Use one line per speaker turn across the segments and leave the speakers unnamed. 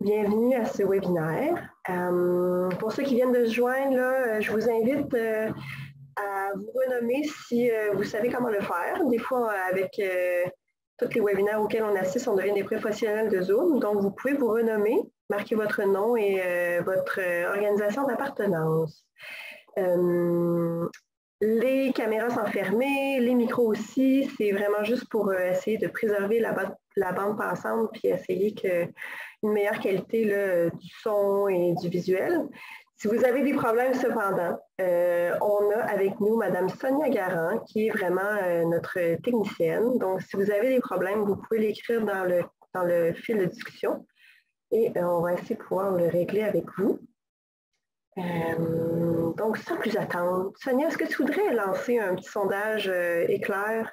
Bienvenue à ce webinaire. Pour ceux qui viennent de se joindre, là, je vous invite à vous renommer si vous savez comment le faire. Des fois, avec tous les webinaires auxquels on assiste, on devient des professionnels de Zoom. Donc, vous pouvez vous renommer, marquer votre nom et votre organisation d'appartenance. Les caméras sont fermées, les micros aussi. C'est vraiment juste pour essayer de préserver la bande passante puis essayer une meilleure qualité là, du son et du visuel. Si vous avez des problèmes cependant, on a avec nous Mme Sonia Garand, qui est vraiment notre technicienne. Donc, si vous avez des problèmes, vous pouvez l'écrire dans le fil de discussion et on va essayer de pouvoir le régler avec vous. Donc, sans plus attendre, Sonia, est-ce que tu voudrais lancer un petit sondage éclair?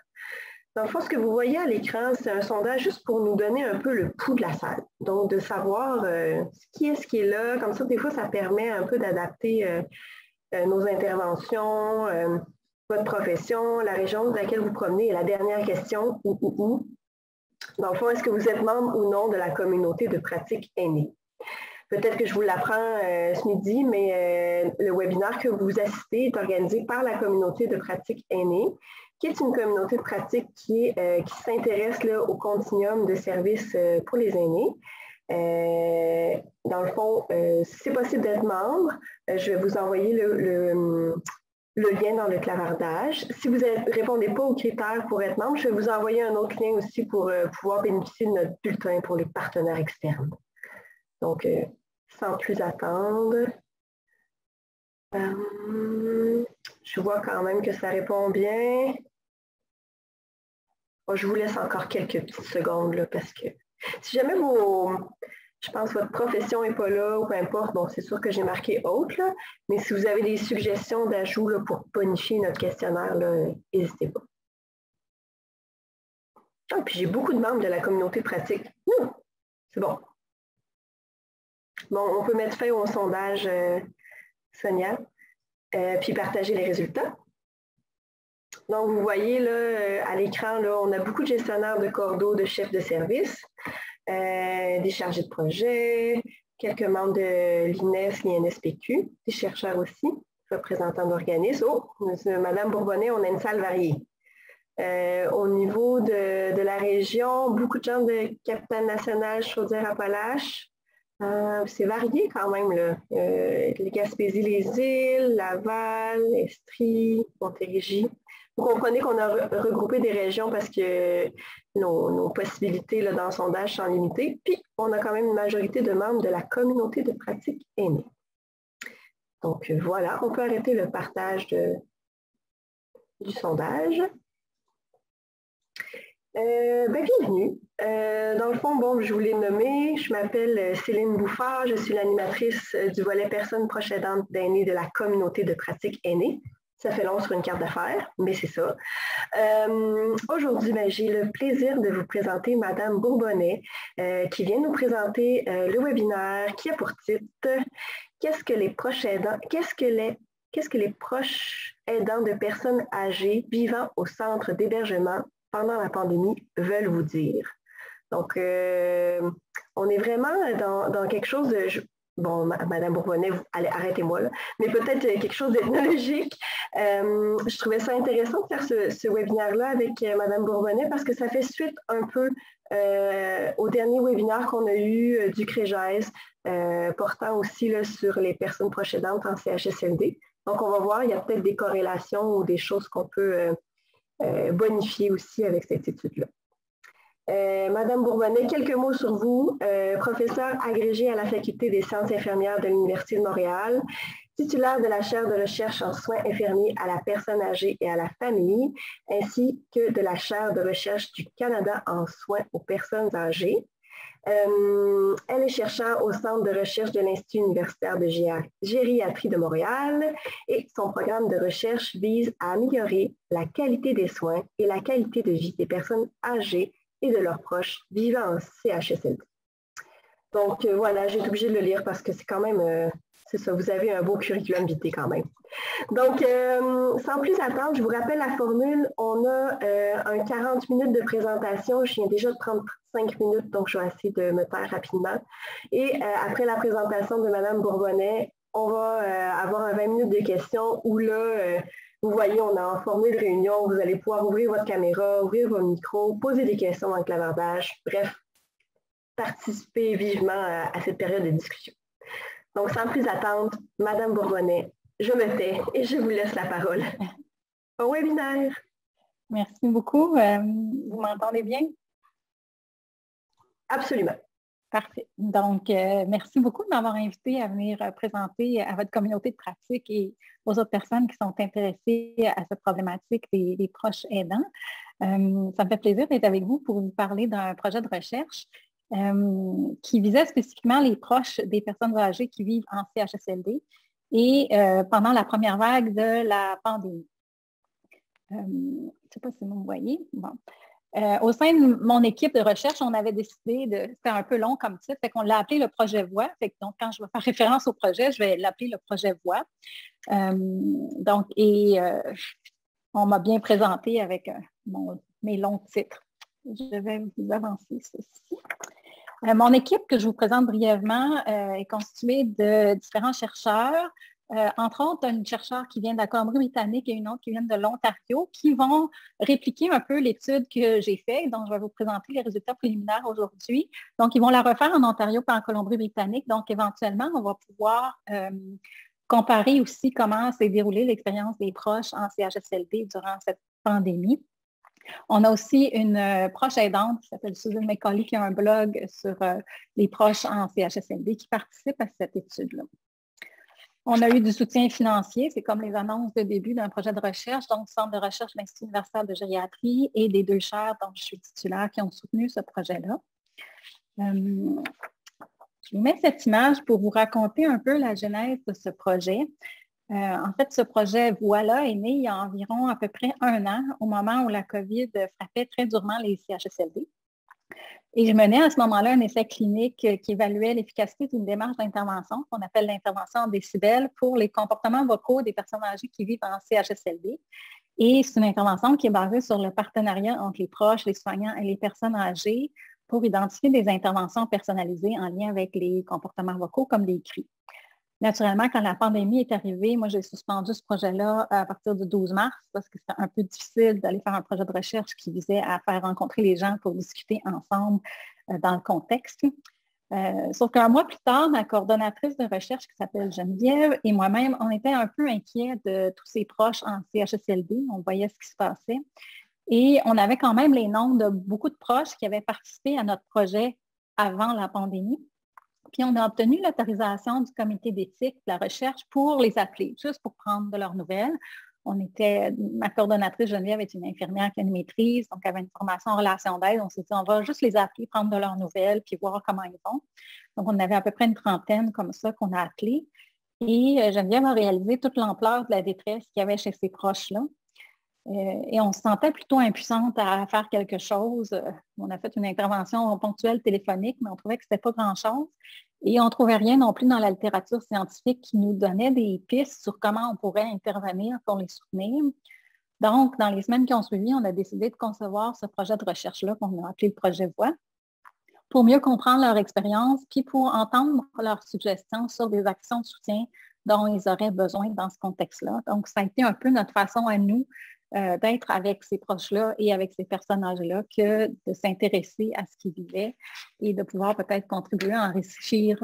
Dans le fond, ce que vous voyez à l'écran, c'est un sondage juste pour nous donner un peu le pouls de la salle. Donc, de savoir qui est là. Comme ça, des fois, ça permet un peu d'adapter nos interventions, votre profession, la région de laquelle vous promenez. Et la dernière question, où. Dans le fond, est-ce que vous êtes membre ou non de la communauté de pratique aînée? Peut-être que je vous l'apprends ce midi, mais le webinaire que vous assistez est organisé par la communauté de pratique aînée, qui est une communauté de pratique qui s'intéresse au continuum de services pour les aînés. Dans le fond, si c'est possible d'être membre, je vais vous envoyer le lien dans le clavardage. Si vous ne répondez pas aux critères pour être membre, je vais vous envoyer un autre lien aussi pour pouvoir bénéficier de notre bulletin pour les partenaires externes. Donc, sans plus attendre, je vois quand même que ça répond bien. Bon, je vous laisse encore quelques petites secondes là, parce que si jamais je pense que votre profession n'est pas là ou peu importe, bon, c'est sûr que j'ai marqué autre, là, mais si vous avez des suggestions d'ajout pour bonifier notre questionnaire, n'hésitez pas. Ah, puis j'ai beaucoup de membres de la communauté de pratique. C'est bon. Bon, on peut mettre fin au sondage, Sonia, puis partager les résultats. Donc, vous voyez là, à l'écran, on a beaucoup de gestionnaires de cordeaux, de chefs de service, des chargés de projet, quelques membres de l'INES, l'INSPQ, des chercheurs aussi, représentants d'organismes. Oh, Mme Bourbonnais, on a une salle variée. Au niveau de la région, beaucoup de gens de Capitale-Nationale, Chaudière-Appalaches. C'est varié quand même, là. Les Gaspésie, les îles, Laval, Estrie, Montérégie. Vous comprenez qu'on a regroupé des régions parce que nos possibilités là, dans le sondage sont limitées. Puis, on a quand même une majorité de membres de la communauté de pratique aînée. Donc, voilà, on peut arrêter le partage du sondage. Bienvenue. Dans le fond, bon, je vous l'ai nommé, je m'appelle Céline Bouffard, je suis l'animatrice du volet personnes proches aidantes d'aînés de la communauté de pratique aînée. Ça fait long sur une carte d'affaires, mais c'est ça. Aujourd'hui, j'ai le plaisir de vous présenter Mme Bourbonnais, qui vient nous présenter le webinaire qui a pour titre « Qu'est-ce que les proches aidants, qu'est-ce que les proches aidants de personnes âgées vivant au centre d'hébergement pendant la pandémie veulent vous dire. » Donc, on est vraiment dans quelque chose de... Bon, Mme Bourbonnais, arrêtez-moi là, mais peut-être quelque chose d'ethnologique. Je trouvais ça intéressant de faire ce webinaire-là avec Mme Bourbonnais parce que ça fait suite un peu au dernier webinaire qu'on a eu du CREJAS, portant aussi là, sur les personnes proches aidantes en CHSLD. Donc, on va voir, il y a peut-être des corrélations ou des choses qu'on peut bonifier aussi avec cette étude-là. Madame Bourbonnais, quelques mots sur vous. Professeure agrégée à la Faculté des sciences infirmières de l'Université de Montréal, titulaire de la chaire de recherche en soins infirmiers à la personne âgée et à la famille, ainsi que de la chaire de recherche du Canada en soins aux personnes âgées. Elle est chercheure au Centre de recherche de l'Institut universitaire de gériatrie de Montréal et son programme de recherche vise à améliorer la qualité des soins et la qualité de vie des personnes âgées et de leurs proches vivant en CHSLD. Donc, voilà, j'ai été obligée de le lire parce que c'est quand même, c'est ça, vous avez un beau curriculum vitae quand même. Donc, sans plus attendre, je vous rappelle la formule. On a un 40 minutes de présentation. Je viens déjà de prendre 5 minutes, donc je vais essayer de me taire rapidement. Et après la présentation de Mme Bourbonnais, on va avoir un 20 minutes de questions où là, vous voyez, on a en formule de réunion. Vous allez pouvoir ouvrir votre caméra, ouvrir votre micro, poser des questions dans le clavardage. Bref, participer vivement à cette période de discussion. Donc, sans plus attendre, Mme Bourbonnais, je me tais et je vous laisse la parole. Au webinaire.
Merci beaucoup. Vous m'entendez bien?
Absolument.
Parfait. Donc, merci beaucoup de m'avoir invité à venir présenter à votre communauté de pratique et aux autres personnes qui sont intéressées à cette problématique des proches aidants. Ça me fait plaisir d'être avec vous pour vous parler d'un projet de recherche qui visait spécifiquement les proches des personnes âgées qui vivent en CHSLD et pendant la première vague de la pandémie. Je ne sais pas si vous me voyez. Bon. Au sein de mon équipe de recherche, on avait décidé c'était un peu long comme titre, fait qu'on l'a appelé le projet Voix. Fait que donc, quand je vais faire référence au projet, je vais l'appeler le projet Voix. On m'a bien présenté avec mes longs titres. Je vais vous avancer ceci. Mon équipe que je vous présente brièvement est constituée de différents chercheurs. Entre autres, une chercheure qui vient de la Colombie-Britannique et une autre qui vient de l'Ontario, qui vont répliquer un peu l'étude que j'ai faite, dont je vais vous présenter les résultats préliminaires aujourd'hui. Donc, ils vont la refaire en Ontario et en Colombie-Britannique. Donc, éventuellement, on va pouvoir comparer aussi comment s'est déroulée l'expérience des proches en CHSLD durant cette pandémie. On a aussi une proche aidante qui s'appelle Susan McCauley qui a un blog sur les proches en CHSLD qui participe à cette étude-là. On a eu du soutien financier, c'est comme les annonces de début d'un projet de recherche, donc Centre de recherche de l'Institut universitaire de gériatrie et des 2 chaires dont je suis titulaire qui ont soutenu ce projet-là. Je vous mets cette image pour vous raconter un peu la genèse de ce projet. En fait, ce projet Voilà est né il y a environ à peu près 1 an, au moment où la COVID frappait très durement les CHSLD. Et je menais à ce moment-là un essai clinique qui évaluait l'efficacité d'une démarche d'intervention qu'on appelle l'intervention en décibels pour les comportements vocaux des personnes âgées qui vivent en CHSLD. Et c'est une intervention qui est basée sur le partenariat entre les proches, les soignants et les personnes âgées pour identifier des interventions personnalisées en lien avec les comportements vocaux comme des cris. Naturellement, quand la pandémie est arrivée, moi, j'ai suspendu ce projet-là à partir du 12 mars parce que c'était un peu difficile d'aller faire un projet de recherche qui visait à faire rencontrer les gens pour discuter ensemble dans le contexte. Sauf qu'1 mois plus tard, ma coordonnatrice de recherche qui s'appelle Geneviève et moi-même, on était un peu inquiets de tous ces proches en CHSLD. On voyait ce qui se passait. Et on avait quand même les noms de beaucoup de proches qui avaient participé à notre projet avant la pandémie. Puis on a obtenu l'autorisation du comité d'éthique de la recherche pour les appeler, juste pour prendre de leurs nouvelles. Ma coordonnatrice Geneviève est une infirmière qui a une maîtrise, donc elle avait une formation en relation d'aide. On s'est dit, on va juste les appeler, prendre de leurs nouvelles, puis voir comment ils vont. Donc, on avait à peu près une 30aine comme ça qu'on a appelé. Et Geneviève a réalisé toute l'ampleur de la détresse qu'il y avait chez ces proches-là. Et on se sentait plutôt impuissante à faire quelque chose. On a fait une intervention ponctuelle téléphonique, mais on trouvait que ce n'était pas grand-chose. Et on ne trouvait rien non plus dans la littérature scientifique qui nous donnait des pistes sur comment on pourrait intervenir pour les soutenir. Donc, dans les semaines qui ont suivi, on a décidé de concevoir ce projet de recherche-là qu'on a appelé le projet Voix pour mieux comprendre leur expérience, puis pour entendre leurs suggestions sur des actions de soutien dont ils auraient besoin dans ce contexte-là. Donc, ça a été un peu notre façon à nous d'être avec ces proches-là et avec ces personnages-là que de s'intéresser à ce qu'ils vivaient et de pouvoir peut-être contribuer à enrichir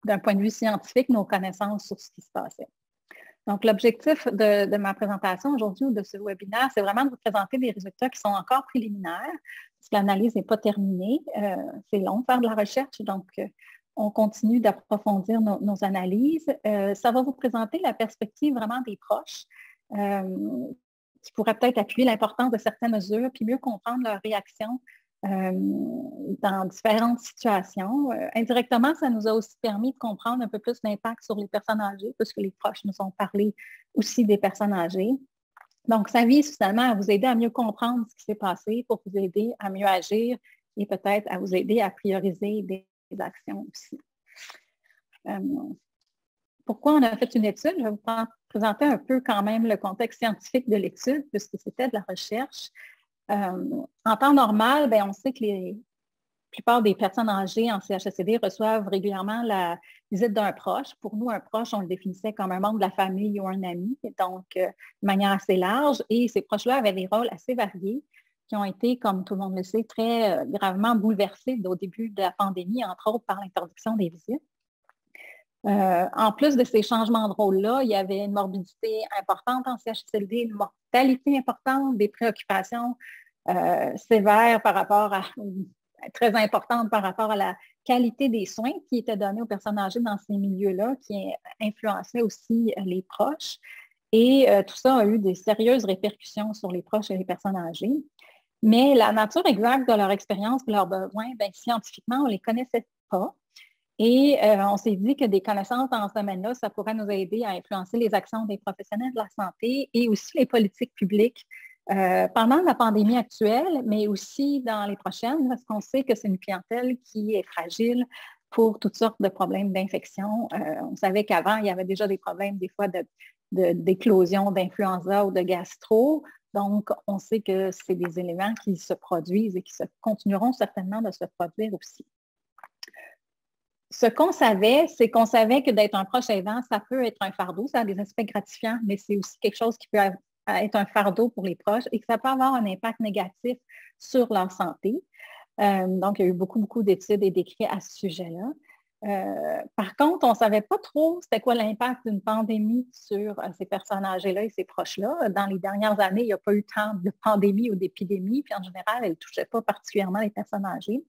d'un point de vue scientifique nos connaissances sur ce qui se passait. Donc, l'objectif de ma présentation aujourd'hui ou de ce webinaire, c'est vraiment de vous présenter des résultats qui sont encore préliminaires, parce que l'analyse n'est pas terminée. C'est long faire de la recherche, donc on continue d'approfondir nos analyses. Ça va vous présenter la perspective vraiment des proches, qui pourraient peut-être appuyer l'importance de certaines mesures, puis mieux comprendre leurs réactions dans différentes situations. Indirectement, ça nous a aussi permis de comprendre un peu plus l'impact sur les personnes âgées, puisque les proches nous ont parlé aussi des personnes âgées. Donc, ça vise finalement à vous aider à mieux comprendre ce qui s'est passé pour vous aider à mieux agir et peut-être à vous aider à prioriser des actions aussi. Pourquoi on a fait une étude? Je vais vous présenter un peu quand même le contexte scientifique de l'étude, puisque c'était de la recherche. En temps normal, bien, on sait que la plupart des personnes âgées en CHSLD reçoivent régulièrement la visite d'un proche. Pour nous, un proche, on le définissait comme un membre de la famille ou un ami, donc de manière assez large. Et ces proches-là avaient des rôles assez variés qui ont été, comme tout le monde le sait, très gravement bouleversés au début de la pandémie, entre autres par l'interdiction des visites. En plus de ces changements de rôle-là, il y avait une morbidité importante en CHSLD, une mortalité importante, des préoccupations sévères par rapport à, très importantes par rapport à la qualité des soins qui étaient donnés aux personnes âgées dans ces milieux-là, qui influençaient aussi les proches. Et tout ça a eu des sérieuses répercussions sur les proches et les personnes âgées. Mais la nature exacte de leur expérience, de leurs besoins, bien, scientifiquement, on ne les connaissait pas. Et on s'est dit que des connaissances dans ce domaine-là, ça pourrait nous aider à influencer les actions des professionnels de la santé et aussi les politiques publiques pendant la pandémie actuelle, mais aussi dans les prochaines, parce qu'on sait que c'est une clientèle qui est fragile pour toutes sortes de problèmes d'infection. On savait qu'avant, il y avait déjà des problèmes des fois d'éclosion d'influenza ou de gastro. Donc, on sait que c'est des éléments qui se produisent et qui continueront certainement de se produire aussi. Ce qu'on savait, c'est qu'on savait que d'être un proche aidant, ça peut être un fardeau, ça a des aspects gratifiants, mais c'est aussi quelque chose qui peut être un fardeau pour les proches et que ça peut avoir un impact négatif sur leur santé. Donc, il y a eu beaucoup d'études et d'écrits à ce sujet-là. Par contre, on ne savait pas trop c'était quoi l'impact d'une pandémie sur ces personnes âgées-là et ces proches-là. Dans les dernières années, il n'y a pas eu tant de pandémies ou d'épidémies, puis en général, elles ne touchaient pas particulièrement les personnes âgées.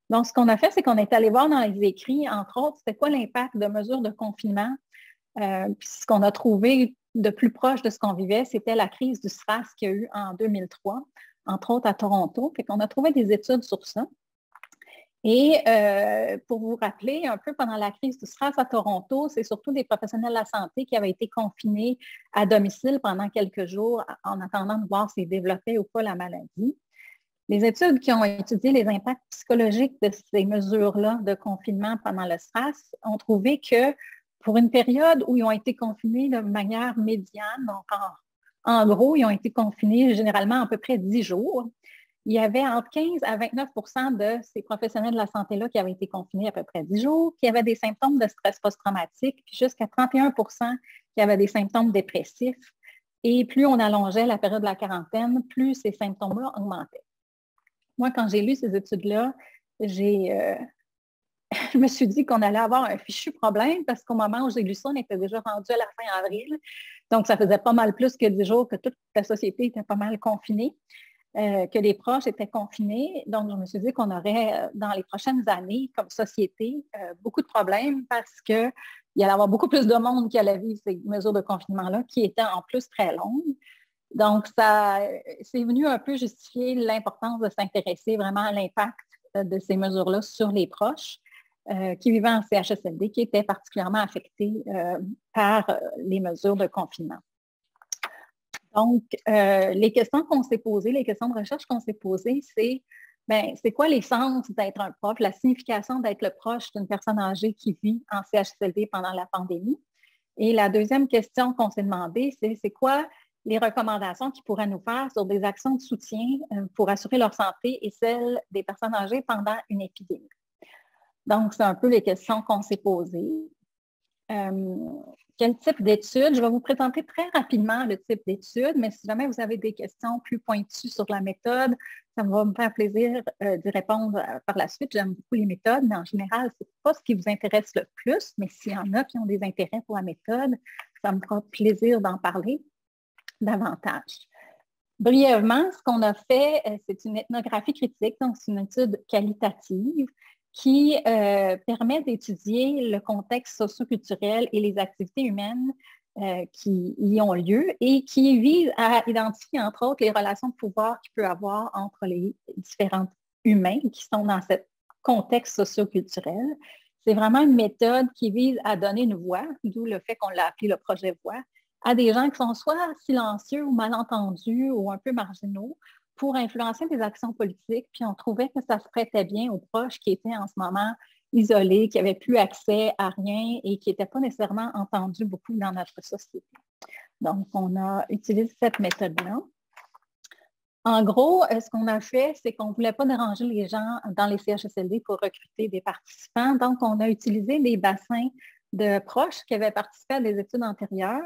Donc, ce qu'on a fait, c'est qu'on est allé voir dans les écrits, entre autres, c'était quoi l'impact de mesures de confinement. Puis ce qu'on a trouvé de plus proche de ce qu'on vivait, c'était la crise du SRAS qu'il y a eu en 2003, entre autres à Toronto. Fait qu'on a trouvé des études sur ça. Et pour vous rappeler, un peu pendant la crise du SRAS à Toronto, c'est surtout des professionnels de la santé qui avaient été confinés à domicile pendant quelques jours en attendant de voir s'ils développaient ou pas la maladie. Les études qui ont étudié les impacts psychologiques de ces mesures-là de confinement pendant le SRAS ont trouvé que pour une période où ils ont été confinés de manière médiane, donc en gros, ils ont été confinés généralement à peu près 10 jours, il y avait entre 15 à 29 de ces professionnels de la santé-là qui avaient été confinés à peu près 10 jours, qui avaient des symptômes de stress post-traumatique, puis jusqu'à 31 qui avaient des symptômes dépressifs. Et plus on allongeait la période de la quarantaine, plus ces symptômes-là augmentaient. Moi, quand j'ai lu ces études-là, je me suis dit qu'on allait avoir un fichu problème parce qu'au moment où j'ai lu ça, on était déjà rendu à la fin avril. Donc, ça faisait pas mal plus que 10 jours que toute la société était pas mal confinée, que les proches étaient confinés. Donc, je me suis dit qu'on aurait, dans les prochaines années, comme société, beaucoup de problèmes parce qu'il y allait avoir beaucoup plus de monde qui allait vivre ces mesures de confinement-là qui étaient en plus très longues. Donc, c'est venu un peu justifier l'importance de s'intéresser vraiment à l'impact de ces mesures-là sur les proches qui vivaient en CHSLD, qui étaient particulièrement affectés par les mesures de confinement. Donc, les questions qu'on s'est posées, les questions de recherche qu'on s'est posées, c'est quoi l'essence d'être un proche, la signification d'être le proche d'une personne âgée qui vit en CHSLD pendant la pandémie? Et la deuxième question qu'on s'est demandé, c'est quoi les recommandations qu'ils pourraient nous faire sur des actions de soutien pour assurer leur santé et celle des personnes âgées pendant une épidémie. Donc, c'est un peu les questions qu'on s'est posées. Quel type d'études? Je vais vous présenter très rapidement le type d'études, mais si jamais vous avez des questions plus pointues sur la méthode, ça va me faire plaisir d'y répondre par la suite. J'aime beaucoup les méthodes, mais en général, ce n'est pas ce qui vous intéresse le plus, mais s'il y en a qui ont des intérêts pour la méthode, ça me fera plaisir d'en parler davantage. Brièvement, ce qu'on a fait, c'est une ethnographie critique, donc c'est une étude qualitative qui permet d'étudier le contexte socio-culturel et les activités humaines qui y ont lieu et qui vise à identifier, entre autres, les relations de pouvoir qu'il peut y avoir entre les différents humains qui sont dans ce contexte socio-culturel. C'est vraiment une méthode qui vise à donner une voix, d'où le fait qu'on l'a appelé le projet Voix, à des gens qui sont soit silencieux ou malentendus ou un peu marginaux pour influencer des actions politiques. Puis on trouvait que ça se prêtait bien aux proches qui étaient en ce moment isolés, qui n'avaient plus accès à rien et qui n'étaient pas nécessairement entendus beaucoup dans notre société. Donc, on a utilisé cette méthode-là. En gros, ce qu'on a fait, c'est qu'on ne voulait pas déranger les gens dans les CHSLD pour recruter des participants. Donc, on a utilisé des bassins de proches qui avaient participé à des études antérieures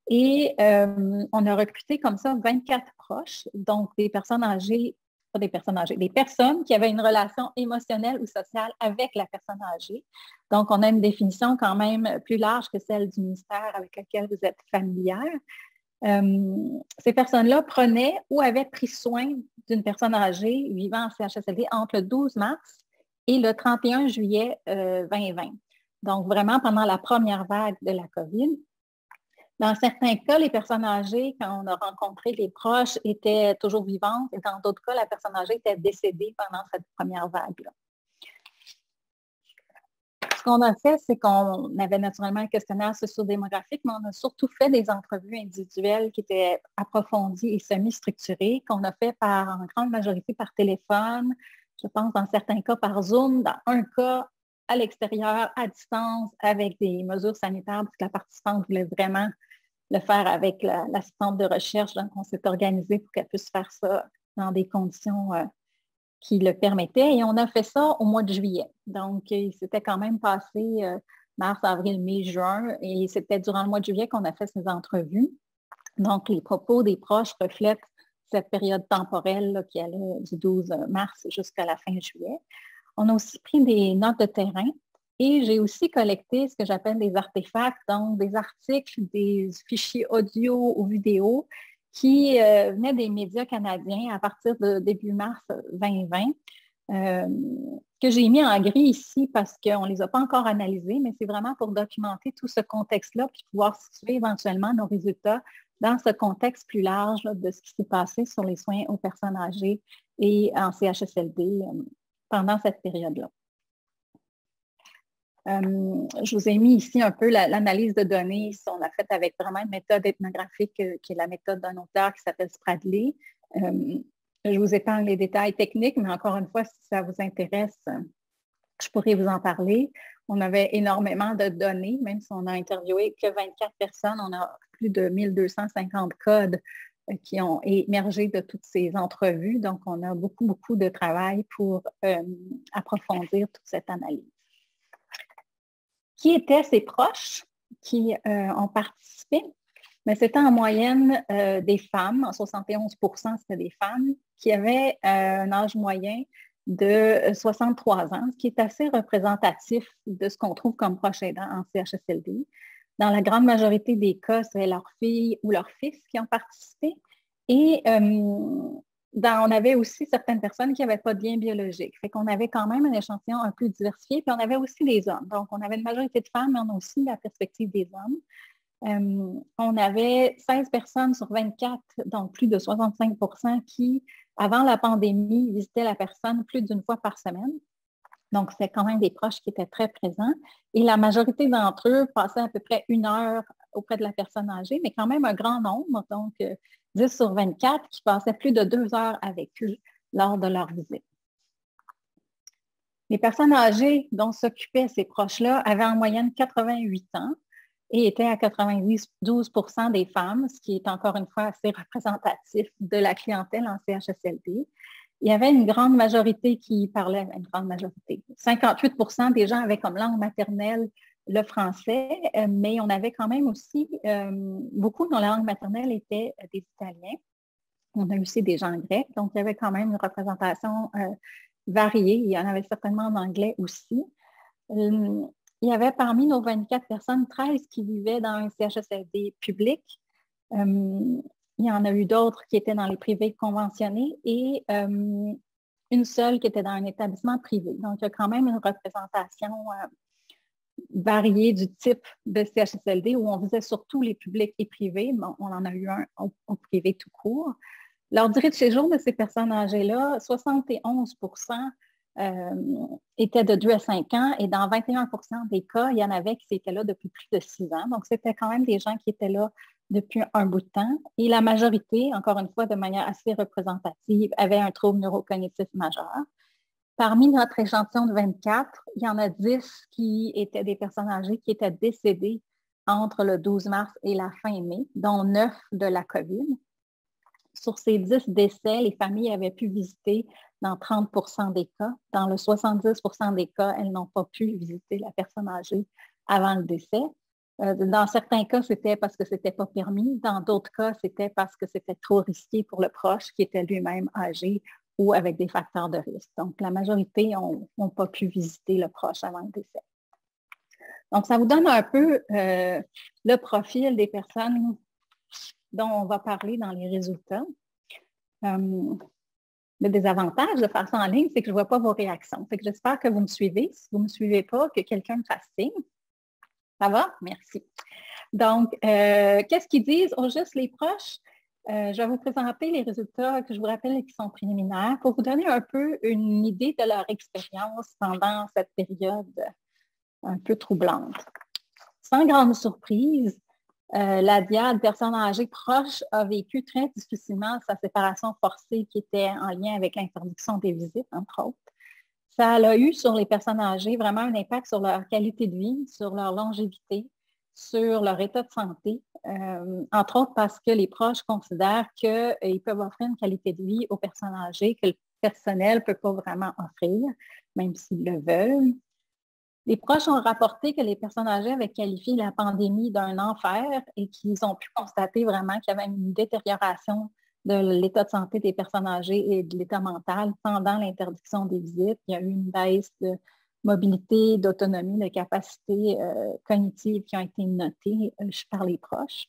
et on a recruté comme ça 24 proches, donc des personnes âgées, pas des personnes âgées, des personnes qui avaient une relation émotionnelle ou sociale avec la personne âgée. Donc, on a une définition quand même plus large que celle du ministère avec laquelle vous êtes familière. Ces personnes-là prenaient ou avaient pris soin d'une personne âgée vivant en CHSLD entre le 12 mars et le 31 juillet 2020. Donc, vraiment pendant la première vague de la COVID. Dans certains cas, les personnes âgées, quand on a rencontré les proches, étaient toujours vivantes et dans d'autres cas, la personne âgée était décédée pendant cette première vague-là. Ce qu'on a fait, c'est qu'on avait naturellement un questionnaire sociodémographique, mais on a surtout fait des entrevues individuelles qui étaient approfondies et semi-structurées, qu'on a fait en grande majorité par téléphone, je pense dans certains cas par Zoom, dans un cas à l'extérieur, à distance, avec des mesures sanitaires, parce que la participante voulait vraiment le faire avec l'assistante de recherche. Donc, on s'est organisé pour qu'elle puisse faire ça dans des conditions qui le permettaient. Et on a fait ça au mois de juillet. Donc, il s'était quand même passé mars, avril, mai, juin. Et c'était durant le mois de juillet qu'on a fait ces entrevues. Donc, les propos des proches reflètent cette période temporelle là, qui allait du 12 mars jusqu'à la fin juillet. On a aussi pris des notes de terrain. Et j'ai aussi collecté ce que j'appelle des artefacts, donc des articles, des fichiers audio ou vidéo qui venaient des médias canadiens à partir de début mars 2020, que j'ai mis en gris ici parce qu'on ne les a pas encore analysés, mais c'est vraiment pour documenter tout ce contexte-là puis pouvoir situer éventuellement nos résultats dans ce contexte plus large là, de ce qui s'est passé sur les soins aux personnes âgées et en CHSLD pendant cette période-là. Je vous ai mis ici un peu l'analyse de données. On a fait avec vraiment une méthode ethnographique qui est la méthode d'un auteur qui s'appelle Spradley. Je vous épargne les détails techniques, mais encore une fois, si ça vous intéresse, je pourrais vous en parler. On avait énormément de données, même si on a interviewé que 24 personnes, on a plus de 1250 codes qui ont émergé de toutes ces entrevues. Donc, on a beaucoup, beaucoup de travail pour approfondir toute cette analyse. Qui étaient ces proches qui ont participé? Mais c'était en moyenne des femmes, en 71 % c'était des femmes, qui avaient un âge moyen de 63 ans, ce qui est assez représentatif de ce qu'on trouve comme proches aidants en CHSLD. Dans la grande majorité des cas, c'est leurs filles ou leurs fils qui ont participé. Et on avait aussi certaines personnes qui n'avaient pas de lien biologique. Fait qu'on avait quand même un échantillon un peu diversifié, puis on avait aussi des hommes. Donc, on avait une majorité de femmes, mais on a aussi la perspective des hommes. On avait 16 personnes sur 24, donc plus de 65 % qui, avant la pandémie, visitaient la personne plus d'une fois par semaine. Donc, c'est quand même des proches qui étaient très présents. Et la majorité d'entre eux passaient à peu près 1 heure auprès de la personne âgée, mais quand même un grand nombre, donc 10 sur 24, qui passaient plus de 2 heures avec eux lors de leur visite. Les personnes âgées dont s'occupaient ces proches-là avaient en moyenne 88 ans et étaient à 92 % des femmes, ce qui est encore une fois assez représentatif de la clientèle en CHSLD. Il y avait une grande majorité qui parlait, une grande majorité. 58 % des gens avaient comme langue maternelle le français, mais on avait quand même aussi, beaucoup dont la langue maternelle était des Italiens. On a aussi des gens grecs, donc il y avait quand même une représentation variée. Il y en avait certainement en anglais aussi. Il y avait parmi nos 24 personnes, 13 qui vivaient dans un CHSLD public. Il y en a eu d'autres qui étaient dans les privés conventionnés et une seule qui était dans un établissement privé. Donc, il y a quand même une représentation variée du type de CHSLD où on faisait surtout les publics et privés. Bon, on en a eu un au privé tout court. Leur durée de séjour de ces personnes âgées-là, 71 % étaient de 2 à 5 ans et dans 21 % des cas, il y en avait qui étaient là depuis plus de 6 ans. Donc, c'était quand même des gens qui étaient là depuis un bout de temps. Et la majorité, encore une fois, de manière assez représentative, avait un trouble neurocognitif majeur. Parmi notre échantillon de 24, il y en a 10 qui étaient des personnes âgées qui étaient décédées entre le 12 mars et la fin mai, dont 9 de la COVID. Sur ces 10 décès, les familles avaient pu visiter dans 30 des cas. Dans le 70 des cas, elles n'ont pas pu visiter la personne âgée avant le décès. Dans certains cas, c'était parce que ce n'était pas permis. Dans d'autres cas, c'était parce que c'était trop risqué pour le proche qui était lui-même âgé ou avec des facteurs de risque. Donc, la majorité n'ont pas pu visiter le proche avant le décès. Donc, ça vous donne un peu le profil des personnes dont on va parler dans les résultats. Le désavantage de faire ça en ligne, c'est que je ne vois pas vos réactions. Fait que j'espère que vous me suivez. Si vous ne me suivez pas, que quelqu'un me fasse signe. Ça va? Merci. Donc, qu'est-ce qu'ils disent au juste les proches? Je vais vous présenter les résultats que je vous rappelle qui sont préliminaires pour vous donner un peu une idée de leur expérience pendant cette période un peu troublante. Sans grande surprise, la diade personne âgée proche a vécu très difficilement sa séparation forcée qui était en lien avec l'interdiction des visites, entre autres. Ça a eu sur les personnes âgées vraiment un impact sur leur qualité de vie, sur leur longévité, sur leur état de santé, entre autres parce que les proches considèrent qu'ils peuvent offrir une qualité de vie aux personnes âgées que le personnel ne peut pas vraiment offrir, même s'ils le veulent. Les proches ont rapporté que les personnes âgées avaient qualifié la pandémie d'un enfer et qu'ils ont pu constater vraiment qu'il y avait une détérioration de l'état de santé des personnes âgées et de l'état mental pendant l'interdiction des visites. Il y a eu une baisse de mobilité, d'autonomie, de capacité cognitive qui ont été notées par les proches.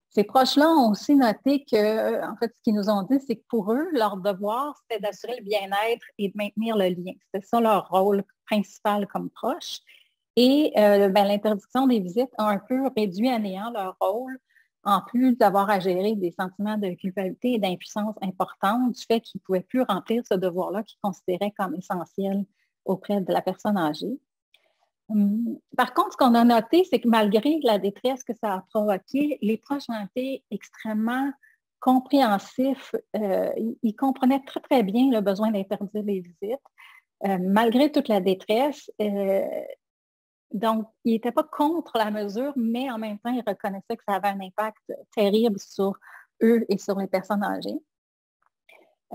Ces proches-là ont aussi noté que, en fait, ce qu'ils nous ont dit, c'est que pour eux, leur devoir, c'était d'assurer le bien-être et de maintenir le lien. C'était ça leur rôle principal comme proche. Et l'interdiction des visites a un peu réduit à néant leur rôle, en plus d'avoir à gérer des sentiments de culpabilité et d'impuissance importants du fait qu'ils ne pouvaient plus remplir ce devoir-là qu'ils considéraient comme essentiel auprès de la personne âgée. Par contre, ce qu'on a noté, c'est que malgré la détresse que ça a provoqué, les proches ont été extrêmement compréhensifs. Ils comprenaient très, très bien le besoin d'interdire les visites, malgré toute la détresse. Donc, ils n'étaient pas contre la mesure, mais en même temps, ils reconnaissaient que ça avait un impact terrible sur eux et sur les personnes âgées.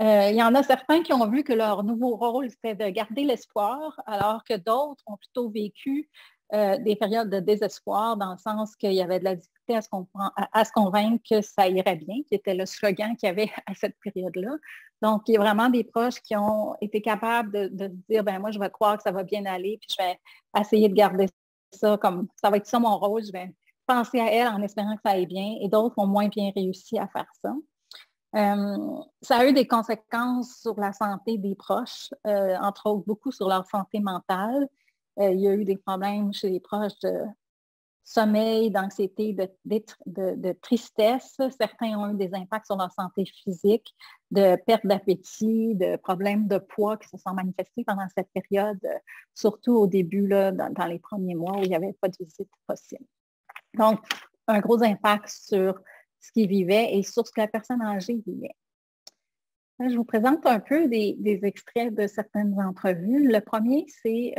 Il y en a certains qui ont vu que leur nouveau rôle, c'était de garder l'espoir, alors que d'autres ont plutôt vécu des périodes de désespoir, dans le sens qu'il y avait de la difficulté à se convaincre que ça irait bien, qui était le slogan qu'il y avait à cette période-là. Donc, il y a vraiment des proches qui ont été capables de se dire, ben moi, je vais croire que ça va bien aller, puis je vais essayer de garder ça comme, ça va être ça mon rôle, je vais penser à elle en espérant que ça aille bien, et d'autres ont moins bien réussi à faire ça. Ça a eu des conséquences sur la santé des proches, entre autres beaucoup sur leur santé mentale. Il y a eu des problèmes chez les proches de sommeil, d'anxiété, de tristesse. Certains ont eu des impacts sur leur santé physique, de perte d'appétit, de problèmes de poids qui se sont manifestés pendant cette période, surtout au début, là, dans les premiers mois où il n'y avait pas de visite possible. Donc, un gros impact sur ce qu'ils vivaient et sur ce que la personne âgée vivait. Là, je vous présente un peu des extraits de certaines entrevues. Le premier, c'est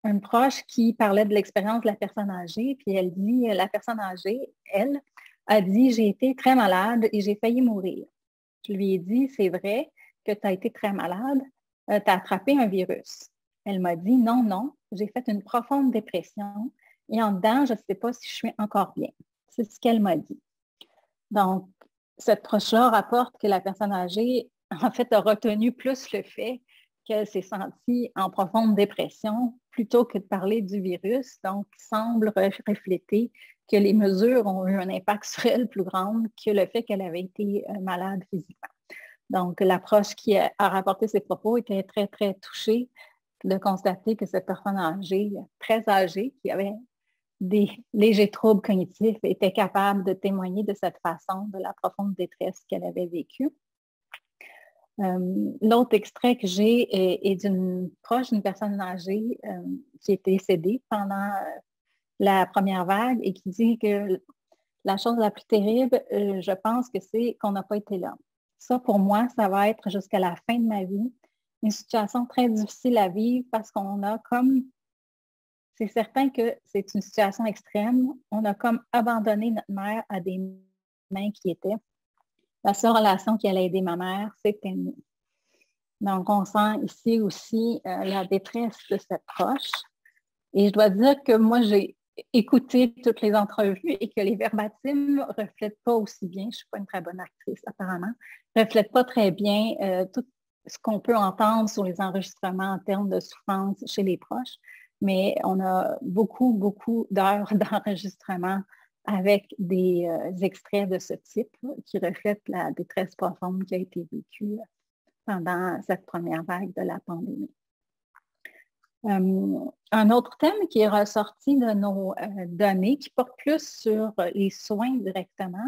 un proche qui parlait de l'expérience de la personne âgée, puis elle dit, la personne âgée, elle, a dit, j'ai été très malade et j'ai failli mourir. Je lui ai dit, c'est vrai que tu as été très malade, tu as attrapé un virus. Elle m'a dit, non, non, j'ai fait une profonde dépression et en dedans, je ne sais pas si je suis encore bien. C'est ce qu'elle m'a dit. Donc, cette proche-là rapporte que la personne âgée, en fait, a retenu plus le fait qu'elle s'est sentie en profonde dépression plutôt que de parler du virus. Donc, il semble refléter que les mesures ont eu un impact sur elle plus grand que le fait qu'elle avait été malade physiquement. Donc, l'approche qui a rapporté ses propos était très, très touchée de constater que cette personne âgée, très âgée, qui avait des légers troubles cognitifs, était capable de témoigner de cette façon de la profonde détresse qu'elle avait vécue. L'autre extrait que j'ai est d'une proche d'une personne âgée qui est décédée pendant la première vague et qui dit que la chose la plus terrible, je pense que c'est qu'on n'a pas été là. Ça, pour moi, ça va être jusqu'à la fin de ma vie une situation très difficile à vivre parce qu'on a comme, c'est certain que c'est une situation extrême, on a comme abandonné notre mère à des mains qui étaient. La seule relation qui allait aider ma mère, c'était nous. Donc, on sent ici aussi la détresse de cette proche. Et je dois dire que moi, j'ai écouté toutes les entrevues et que les verbatims ne reflètent pas aussi bien, je ne suis pas une très bonne actrice apparemment, ne reflètent pas très bien tout ce qu'on peut entendre sur les enregistrements en termes de souffrance chez les proches. Mais on a beaucoup, beaucoup d'heures d'enregistrement avec des extraits de ce type qui reflètent la détresse profonde qui a été vécue pendant cette première vague de la pandémie. Un autre thème qui est ressorti de nos données, qui porte plus sur les soins directement.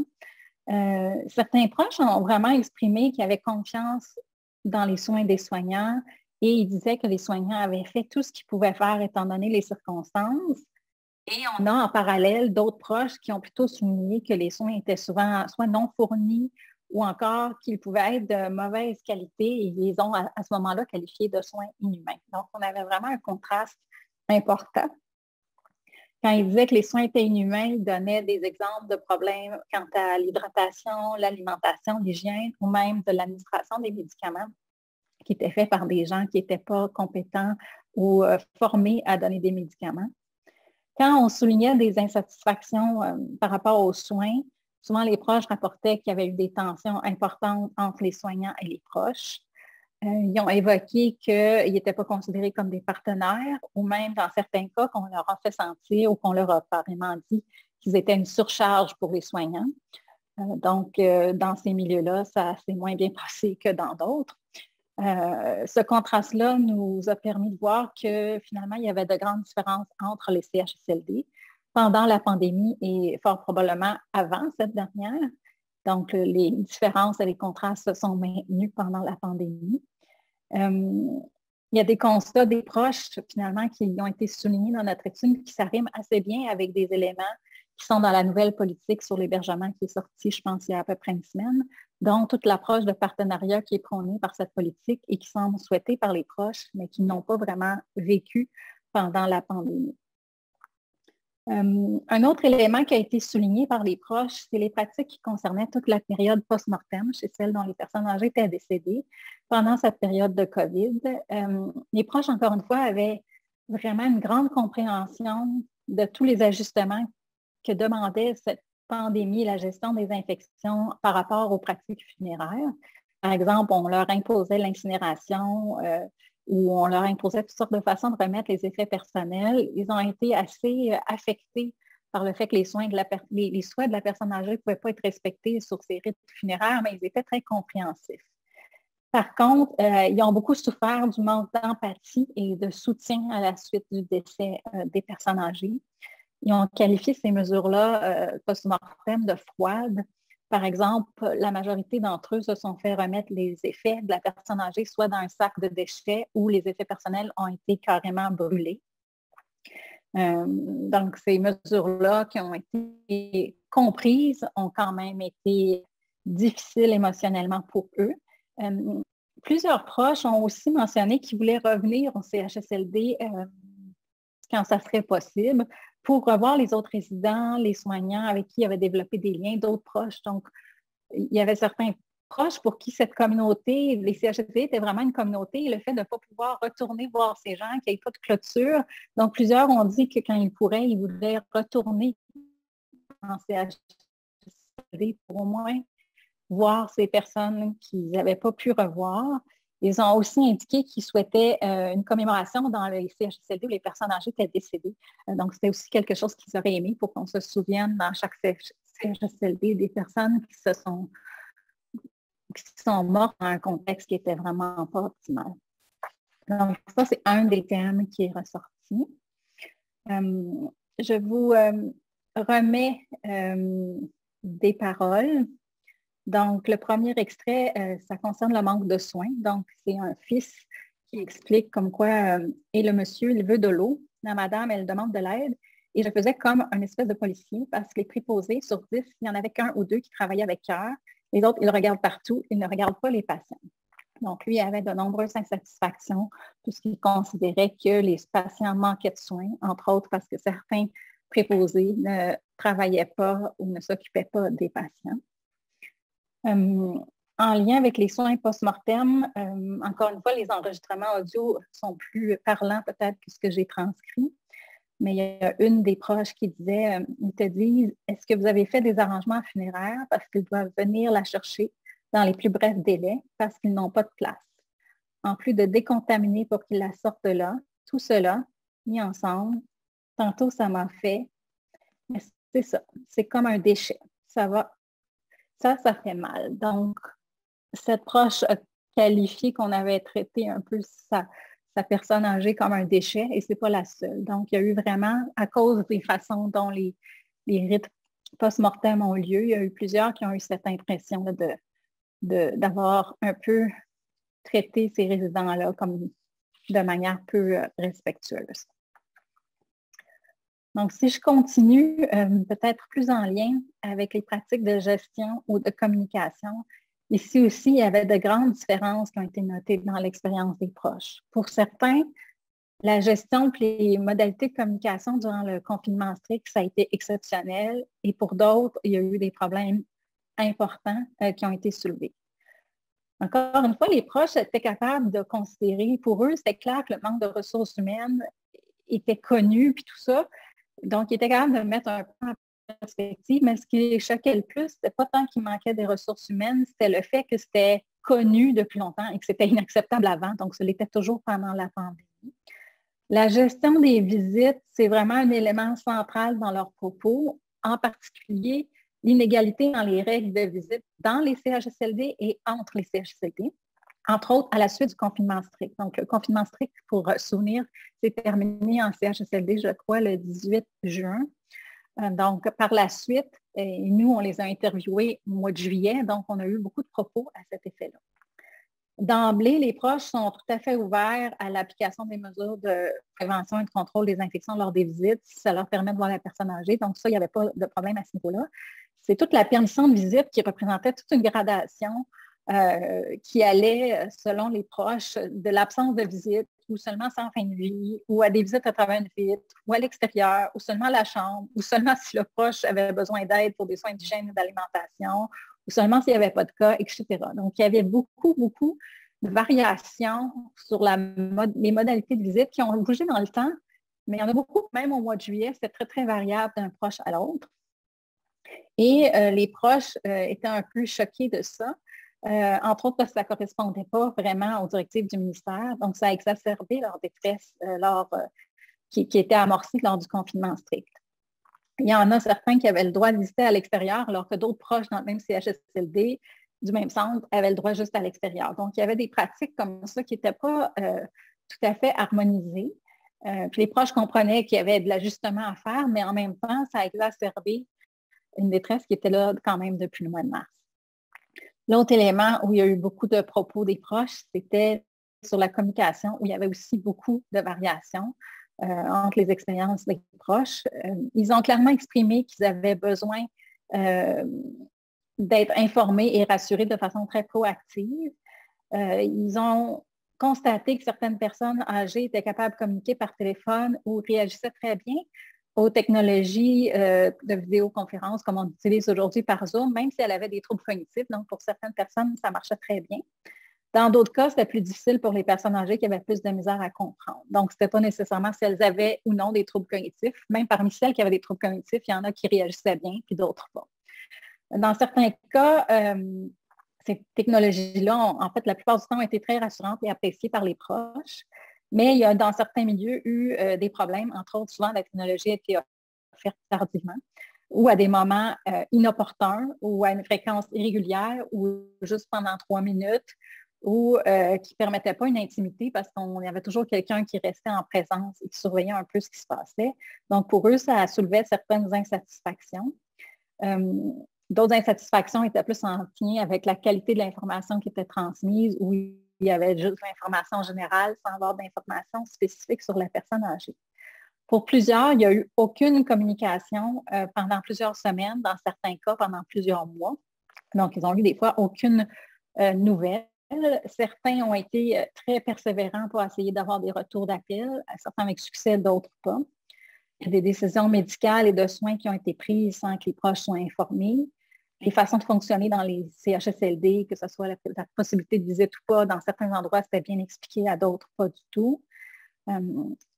Certains proches ont vraiment exprimé qu'ils avaient confiance dans les soins des soignants et ils disaient que les soignants avaient fait tout ce qu'ils pouvaient faire étant donné les circonstances. Et on a en parallèle d'autres proches qui ont plutôt souligné que les soins étaient souvent soit non fournis ou encore qu'ils pouvaient être de mauvaise qualité et ils les ont à ce moment-là qualifiés de soins inhumains. Donc, on avait vraiment un contraste important. Quand ils disaient que les soins étaient inhumains, ils donnaient des exemples de problèmes quant à l'hydratation, l'alimentation, l'hygiène ou même de l'administration des médicaments qui étaient faits par des gens qui n'étaient pas compétents ou formés à donner des médicaments. Quand on soulignait des insatisfactions par rapport aux soins, souvent les proches rapportaient qu'il y avait eu des tensions importantes entre les soignants et les proches. Ils ont évoqué qu'ils n'étaient pas considérés comme des partenaires ou même dans certains cas qu'on leur a fait sentir ou qu'on leur a carrément dit qu'ils étaient une surcharge pour les soignants. Donc, dans ces milieux-là, ça s'est moins bien passé que dans d'autres. Ce contraste-là nous a permis de voir que finalement, il y avait de grandes différences entre les CHSLD pendant la pandémie et fort probablement avant cette dernière. Donc, les différences et les contrastes se sont maintenus pendant la pandémie. Il y a des constats des proches, finalement, qui ont été soulignés dans notre étude qui s'arriment assez bien avec des éléments qui sont dans la nouvelle politique sur l'hébergement qui est sortie, je pense, il y a à peu près une semaine, dont toute l'approche de partenariat qui est prônée par cette politique et qui semble souhaitée par les proches, mais qui n'ont pas vraiment vécu pendant la pandémie. Un autre élément qui a été souligné par les proches, c'est les pratiques qui concernaient toute la période post-mortem chez celles dont les personnes âgées étaient décédées pendant cette période de COVID. Les proches, encore une fois, avaient vraiment une grande compréhension de tous les ajustements que demandait cette pandémie, la gestion des infections par rapport aux pratiques funéraires. Par exemple, on leur imposait l'incinération ou on leur imposait toutes sortes de façons de remettre les effets personnels. Ils ont été assez affectés par le fait que les souhaits de la personne âgée ne pouvaient pas être respectés sur ces rites funéraires, mais ils étaient très compréhensifs. Par contre, ils ont beaucoup souffert du manque d'empathie et de soutien à la suite du décès des personnes âgées. Ils ont qualifié ces mesures-là post-mortem de froides. Par exemple, la majorité d'entre eux se sont fait remettre les effets de la personne âgée soit dans un sac de déchets ou les effets personnels ont été carrément brûlés. Donc, ces mesures-là qui ont été comprises ont quand même été difficiles émotionnellement pour eux. Plusieurs proches ont aussi mentionné qu'ils voulaient revenir au CHSLD quand ça serait possible, pour revoir les autres résidents, les soignants avec qui ils avaient développé des liens, d'autres proches. Donc, il y avait certains proches pour qui cette communauté, les CHSLD étaient vraiment une communauté, et le fait de ne pas pouvoir retourner voir ces gens, qu'il n'y ait pas de clôture. Donc, plusieurs ont dit que quand ils pourraient, ils voudraient retourner en CHSLD pour au moins voir ces personnes qu'ils n'avaient pas pu revoir. Ils ont aussi indiqué qu'ils souhaitaient une commémoration dans les CHSLD où les personnes âgées étaient décédées. Donc, c'était aussi quelque chose qu'ils auraient aimé pour qu'on se souvienne dans chaque CHSLD des personnes qui sont mortes dans un contexte qui n'était vraiment pas optimal. Donc, ça, c'est un des thèmes qui est ressorti. Je vous remets des paroles. Donc, le premier extrait, ça concerne le manque de soins. Donc, c'est un fils qui explique comme quoi, et le monsieur, il veut de l'eau. La madame, elle demande de l'aide. Et je faisais comme un espèce de policier parce que les préposés sur 10, il n'y en avait qu'un ou deux qui travaillaient avec cœur. Les autres, ils regardent partout, ils ne regardent pas les patients. Donc, lui, il avait de nombreuses insatisfactions puisqu'il considérait que les patients manquaient de soins, entre autres parce que certains préposés ne travaillaient pas ou ne s'occupaient pas des patients. En lien avec les soins post-mortem, encore une fois, les enregistrements audio sont plus parlants peut-être que ce que j'ai transcrit. Mais il y a une des proches qui disait, ils te disent, est-ce que vous avez fait des arrangements funéraires parce qu'ils doivent venir la chercher dans les plus brefs délais parce qu'ils n'ont pas de place. En plus de décontaminer pour qu'ils la sortent de là, tout cela, mis ensemble, tantôt ça m'a fait, mais c'est ça, c'est comme un déchet. Ça fait mal. Donc, cette proche a qualifié qu'on avait traité un peu sa personne âgée comme un déchet et ce n'est pas la seule. Donc, il y a eu vraiment, à cause des façons dont les rites post-mortem ont lieu, il y a eu plusieurs qui ont eu cette impression d'avoir un peu traité ces résidents-là comme de manière peu respectueuse. Donc, si je continue, peut-être plus en lien avec les pratiques de gestion ou de communication, ici aussi, il y avait de grandes différences qui ont été notées dans l'expérience des proches. Pour certains, la gestion et les modalités de communication durant le confinement strict, ça a été exceptionnel. Et pour d'autres, il y a eu des problèmes importants qui ont été soulevés. Encore une fois, les proches étaient capables de considérer, pour eux, c'était clair que le manque de ressources humaines était connu, puis tout ça. Donc, ils étaient capables de mettre un peu en perspective, mais ce qui les choquait le plus, c'était pas tant qu'il manquait des ressources humaines, c'était le fait que c'était connu depuis longtemps et que c'était inacceptable avant, donc ce l'était toujours pendant la pandémie. La gestion des visites, c'est vraiment un élément central dans leurs propos, en particulier l'inégalité dans les règles de visite dans les CHSLD et entre les CHSLD, entre autres à la suite du confinement strict. Donc, le confinement strict, pour souvenir, s'est terminé en CHSLD, je crois, le 18 juin. Donc, par la suite, nous, on les a interviewés au mois de juillet, donc on a eu beaucoup de propos à cet effet-là. D'emblée, les proches sont tout à fait ouverts à l'application des mesures de prévention et de contrôle des infections lors des visites, si ça leur permet de voir la personne âgée. Donc, ça, il n'y avait pas de problème à ce niveau-là. C'est toute la permission de visite qui représentait toute une gradation qui allait, selon les proches, de l'absence de visite ou seulement sans fin de vie, ou à des visites à travers une vitre, ou à l'extérieur, ou seulement à la chambre, ou seulement si le proche avait besoin d'aide pour des soins d'hygiène et d'alimentation, ou seulement s'il n'y avait pas de cas, etc. Donc, il y avait beaucoup de variations sur les modalités de visite qui ont bougé dans le temps, mais il y en a beaucoup, même au mois de juillet, c'était très, très variable d'un proche à l'autre. Et les proches étaient un peu choqués de ça, entre autres parce que ça ne correspondait pas vraiment aux directives du ministère. Donc, ça a exacerbé leur détresse qui était amorcée lors du confinement strict. Il y en a certains qui avaient le droit de visiter à l'extérieur, alors que d'autres proches dans le même CHSLD du même centre avaient le droit juste à l'extérieur. Donc, il y avait des pratiques comme ça qui n'étaient pas tout à fait harmonisées. Puis les proches comprenaient qu'il y avait de l'ajustement à faire, mais en même temps, ça a exacerbé une détresse qui était là quand même depuis le mois de mars. L'autre élément où il y a eu beaucoup de propos des proches, c'était sur la communication, où il y avait aussi beaucoup de variations entre les expériences des proches. Ils ont clairement exprimé qu'ils avaient besoin d'être informés et rassurés de façon très proactive. Ils ont constaté que certaines personnes âgées étaient capables de communiquer par téléphone ou réagissaient très bien aux technologies de vidéoconférence comme on utilise aujourd'hui par Zoom, même si elles avaient des troubles cognitifs. Donc, pour certaines personnes, ça marchait très bien. Dans d'autres cas, c'était plus difficile pour les personnes âgées qui avaient plus de misère à comprendre. Donc, ce n'était pas nécessairement si elles avaient ou non des troubles cognitifs. Même parmi celles qui avaient des troubles cognitifs, il y en a qui réagissaient bien, puis d'autres pas. Dans certains cas, ces technologies-là, en fait, la plupart du temps, ont été très rassurantes et appréciées par les proches. Mais il y a dans certains milieux eu des problèmes. Entre autres, souvent, la technologie a été offerte tardivement ou à des moments inopportuns ou à une fréquence irrégulière ou juste pendant 3 minutes ou qui ne permettait pas une intimité parce qu'il y avait toujours quelqu'un qui restait en présence et qui surveillait un peu ce qui se passait. Donc, pour eux, ça soulevait certaines insatisfactions. D'autres insatisfactions étaient plus en lien avec la qualité de l'information qui était transmise ou il y avait juste l'information générale sans avoir d'informations spécifiques sur la personne âgée. Pour plusieurs, il n'y a eu aucune communication pendant plusieurs semaines, dans certains cas pendant plusieurs mois. Donc, ils ont eu des fois aucune nouvelle. Certains ont été très persévérants pour essayer d'avoir des retours d'appel, certains avec succès, d'autres pas. Il y a des décisions médicales et de soins qui ont été prises sans que les proches soient informés. Les façons de fonctionner dans les CHSLD, que ce soit la possibilité de visite ou pas, dans certains endroits, c'était bien expliqué, à d'autres, pas du tout.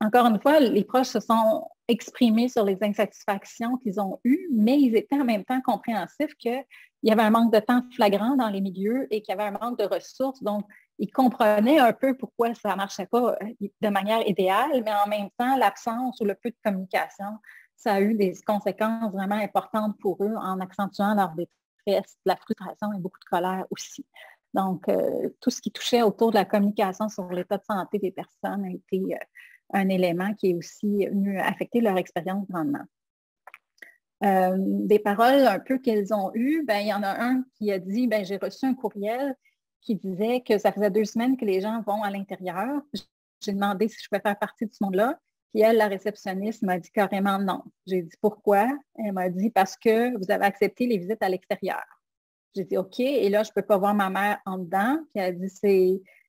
Encore une fois, les proches se sont exprimés sur les insatisfactions qu'ils ont eues, mais ils étaient en même temps compréhensifs qu'il y avait un manque de temps flagrant dans les milieux et qu'il y avait un manque de ressources. Donc, ils comprenaient un peu pourquoi ça ne marchait pas de manière idéale, mais en même temps, l'absence ou le peu de communication, ça a eu des conséquences vraiment importantes pour eux en accentuant leur détresse, la frustration et beaucoup de colère aussi. Donc, tout ce qui touchait autour de la communication sur l'état de santé des personnes a été un élément qui est aussi venu affecter leur expérience grandement. Des paroles un peu qu'elles ont eues, il y en a un qui a dit, j'ai reçu un courriel qui disait que ça faisait 2 semaines que les gens vont à l'intérieur. J'ai demandé si je pouvais faire partie de ce monde-là. Puis elle, la réceptionniste, m'a dit carrément non. J'ai dit pourquoi? Elle m'a dit parce que vous avez accepté les visites à l'extérieur. J'ai dit OK, et là, je ne peux pas voir ma mère en dedans. Puis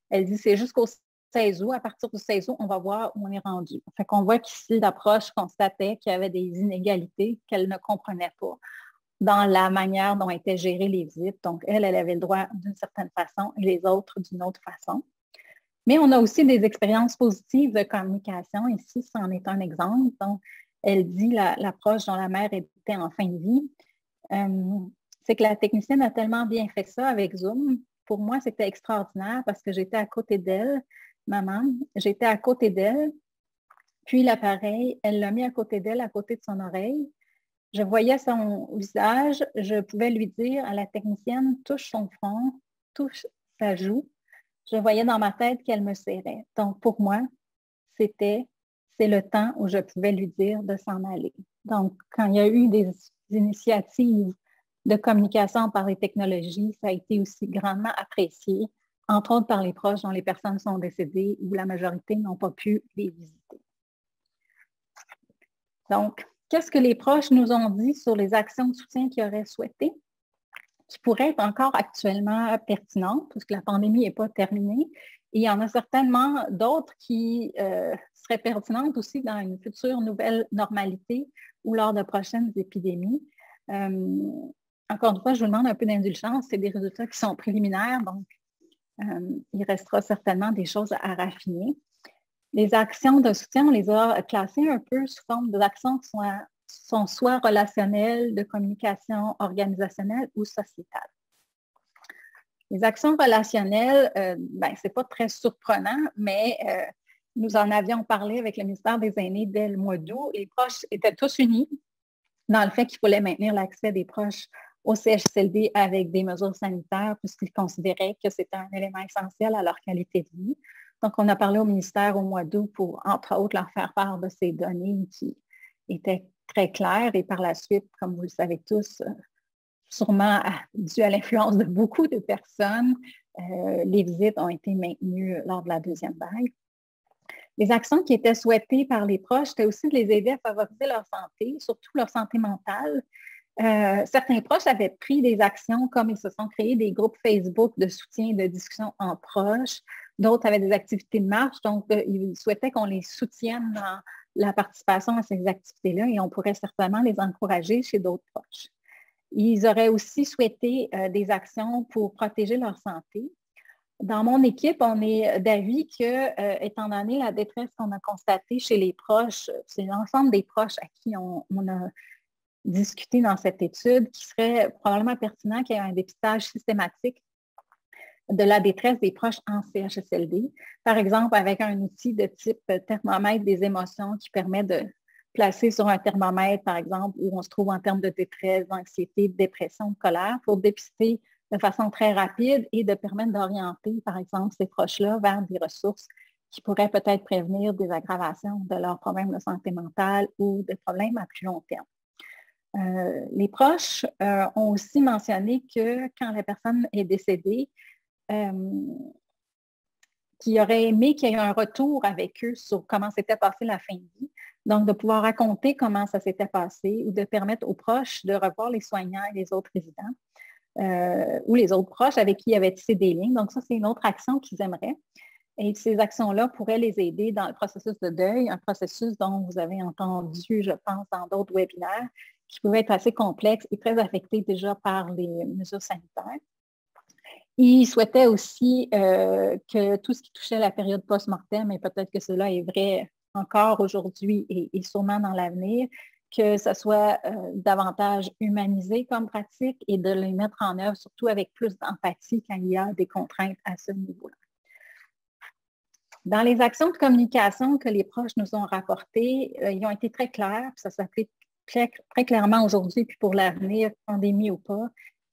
elle dit c'est jusqu'au 16 août. À partir du 16 août, on va voir où on est rendu. Fait qu'on voit qu'ici, l'approche constatait qu'il y avait des inégalités qu'elle ne comprenait pas dans la manière dont étaient gérées les visites. Donc, elle avait le droit d'une certaine façon et les autres d'une autre façon. Mais on a aussi des expériences positives de communication. Ici, ça en est un exemple. Donc, elle dit l'approche dont la mère était en fin de vie. C'est que la technicienne a tellement bien fait ça avec Zoom. Pour moi, c'était extraordinaire parce que j'étais à côté d'elle, maman, j'étais à côté d'elle. Puis l'appareil, elle l'a mis à côté d'elle, à côté de son oreille. Je voyais son visage, je pouvais lui dire à la technicienne, touche son front, touche sa joue. Je voyais dans ma tête qu'elle me serrait. Donc, pour moi, c'est le temps où je pouvais lui dire de s'en aller. Donc, quand il y a eu des initiatives de communication par les technologies, ça a été aussi grandement apprécié, entre autres par les proches dont les personnes sont décédées ou la majorité n'ont pas pu les visiter. Donc, qu'est-ce que les proches nous ont dit sur les actions de soutien qu'ils auraient souhaitées, qui pourraient être encore actuellement pertinentes, puisque la pandémie n'est pas terminée. Et il y en a certainement d'autres qui seraient pertinentes aussi dans une future nouvelle normalité ou lors de prochaines épidémies. Encore une fois, je vous demande un peu d'indulgence. C'est des résultats qui sont préliminaires, donc il restera certainement des choses à raffiner. Les actions de soutien, on les a classées un peu sous forme d'actions qui sont soit relationnelles, de communication organisationnelle ou sociétale. Les actions relationnelles, ce n'est pas très surprenant, mais nous en avions parlé avec le ministère des Aînés dès le mois d'août. Les proches étaient tous unis dans le fait qu'il fallait maintenir l'accès des proches au CHSLD avec des mesures sanitaires puisqu'ils considéraient que c'était un élément essentiel à leur qualité de vie. Donc, on a parlé au ministère au mois d'août pour, entre autres, leur faire part de ces données qui étaient très claires. Et par la suite, comme vous le savez tous, sûrement dû à l'influence de beaucoup de personnes, les visites ont été maintenues lors de la deuxième vague. Les actions qui étaient souhaitées par les proches, c'était aussi de les aider à favoriser leur santé, surtout leur santé mentale. Certains proches avaient pris des actions comme ils se sont créés des groupes Facebook de soutien et de discussion en proches. D'autres avaient des activités de marche, donc ils souhaitaient qu'on les soutienne dans la participation à ces activités-là et on pourrait certainement les encourager chez d'autres proches. Ils auraient aussi souhaité des actions pour protéger leur santé. Dans mon équipe, on est d'avis que, étant donné la détresse qu'on a constatée chez les proches, c'est l'ensemble des proches à qui on a discuté dans cette étude, qui serait probablement pertinent qu'il y ait un dépistage systématique de la détresse des proches en CHSLD. Par exemple, avec un outil de type thermomètre des émotions qui permet de placer sur un thermomètre, par exemple, où on se trouve en termes de détresse, d'anxiété, de dépression, de colère, pour dépister de façon très rapide et de permettre d'orienter, par exemple, ces proches-là vers des ressources qui pourraient peut-être prévenir des aggravations de leurs problèmes de santé mentale ou de problèmes à plus long terme. Les proches ont aussi mentionné que quand la personne est décédée, qu'ils auraient aimé qu'il y ait un retour avec eux sur comment s'était passée la fin de vie. Donc, de pouvoir raconter comment ça s'était passé ou de permettre aux proches de revoir les soignants et les autres résidents. ou les autres proches avec qui ils avaient tissé des liens. Donc, ça, c'est une autre action qu'ils aimeraient. Et ces actions-là pourraient les aider dans le processus de deuil, un processus dont vous avez entendu, je pense, dans d'autres webinaires, qui pouvait être assez complexe et très affecté déjà par les mesures sanitaires. Ils souhaitaient aussi que tout ce qui touchait la période post-mortem, et peut-être que cela est vrai encore aujourd'hui et sûrement dans l'avenir, que ce soit davantage humanisé comme pratique et de les mettre en œuvre, surtout avec plus d'empathie quand il y a des contraintes à ce niveau-là. Dans les actions de communication que les proches nous ont rapportées, ils ont été très clairs, ça s'applique très clairement aujourd'hui, puis pour l'avenir, pandémie ou pas.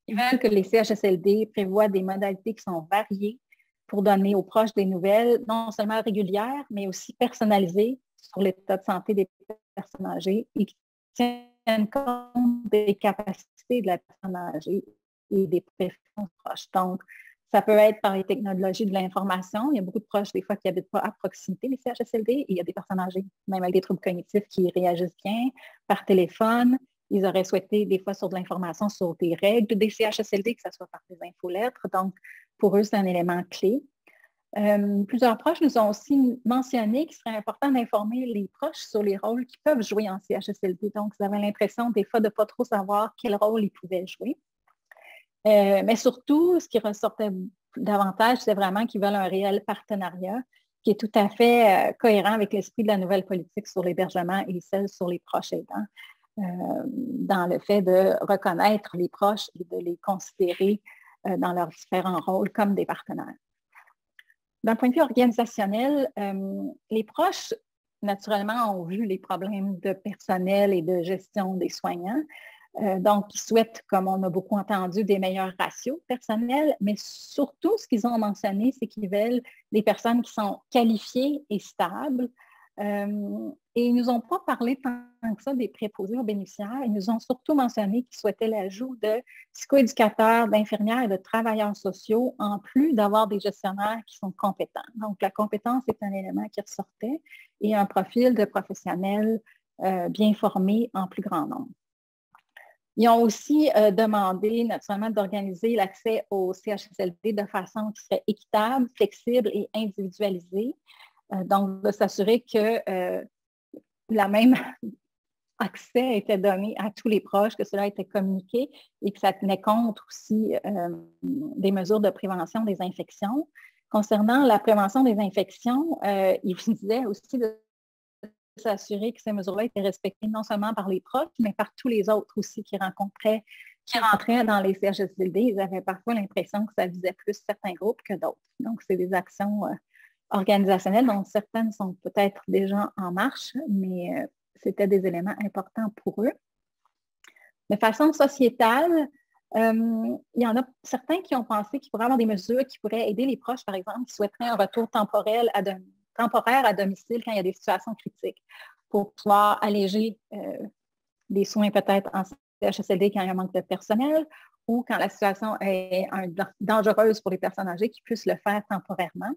Ils veulent que les CHSLD prévoient des modalités qui sont variées pour donner aux proches des nouvelles, non seulement régulières, mais aussi personnalisées sur l'état de santé des personnes âgées et qui tiennent compte des capacités de la personne âgée et des préférences proches. Donc, ça peut être par les technologies de l'information. Il y a beaucoup de proches, des fois, qui n'habitent pas à proximité des CHSLD. Et il y a des personnes âgées, même avec des troubles cognitifs, qui réagissent bien par téléphone. Ils auraient souhaité, des fois, sur de l'information sur des règles des CHSLD, que ce soit par des infolettres. Donc, pour eux, c'est un élément clé. Plusieurs proches nous ont aussi mentionné qu'il serait important d'informer les proches sur les rôles qu'ils peuvent jouer en CHSLD. Donc, ils avaient l'impression, des fois, de ne pas trop savoir quel rôle ils pouvaient jouer. Mais surtout, ce qui ressortait davantage, c'est vraiment qu'ils veulent un réel partenariat qui est tout à fait cohérent avec l'esprit de la nouvelle politique sur l'hébergement et celle sur les proches aidants, dans le fait de reconnaître les proches et de les considérer dans leurs différents rôles comme des partenaires. D'un point de vue organisationnel, les proches, naturellement, ont vu les problèmes de personnel et de gestion des soignants. Donc, ils souhaitent, comme on a beaucoup entendu, des meilleurs ratios personnels, mais surtout, ce qu'ils ont mentionné, c'est qu'ils veulent des personnes qui sont qualifiées et stables. Et ils ne nous ont pas parlé tant que ça des préposés aux bénéficiaires. Ils nous ont surtout mentionné qu'ils souhaitaient l'ajout de psychoéducateurs, d'infirmières et de travailleurs sociaux, en plus d'avoir des gestionnaires qui sont compétents. Donc, la compétence est un élément qui ressortait et un profil de professionnels bien formés en plus grand nombre. Ils ont aussi demandé naturellement d'organiser l'accès au CHSLD de façon qui serait équitable, flexible et individualisée. Donc, de s'assurer que la même accès était donné à tous les proches, que cela était communiqué et que ça tenait compte aussi des mesures de prévention des infections. Concernant la prévention des infections, ils disaient aussi de s'assurer que ces mesures-là étaient respectées non seulement par les proches, mais par tous les autres aussi qui rentraient dans les CHSLD. Ils avaient parfois l'impression que ça visait plus certains groupes que d'autres. Donc, c'est des actions organisationnelles dont certaines sont peut-être déjà en marche, mais c'était des éléments importants pour eux. De façon sociétale, il y en a certains qui ont pensé qu'il pourrait y avoir des mesures qui pourraient aider les proches, par exemple, qui souhaiteraient un retour temporaire à domicile quand il y a des situations critiques pour pouvoir alléger des soins peut-être en CHSLD quand il y a un manque de personnel ou quand la situation est dangereuse pour les personnes âgées qui puissent le faire temporairement.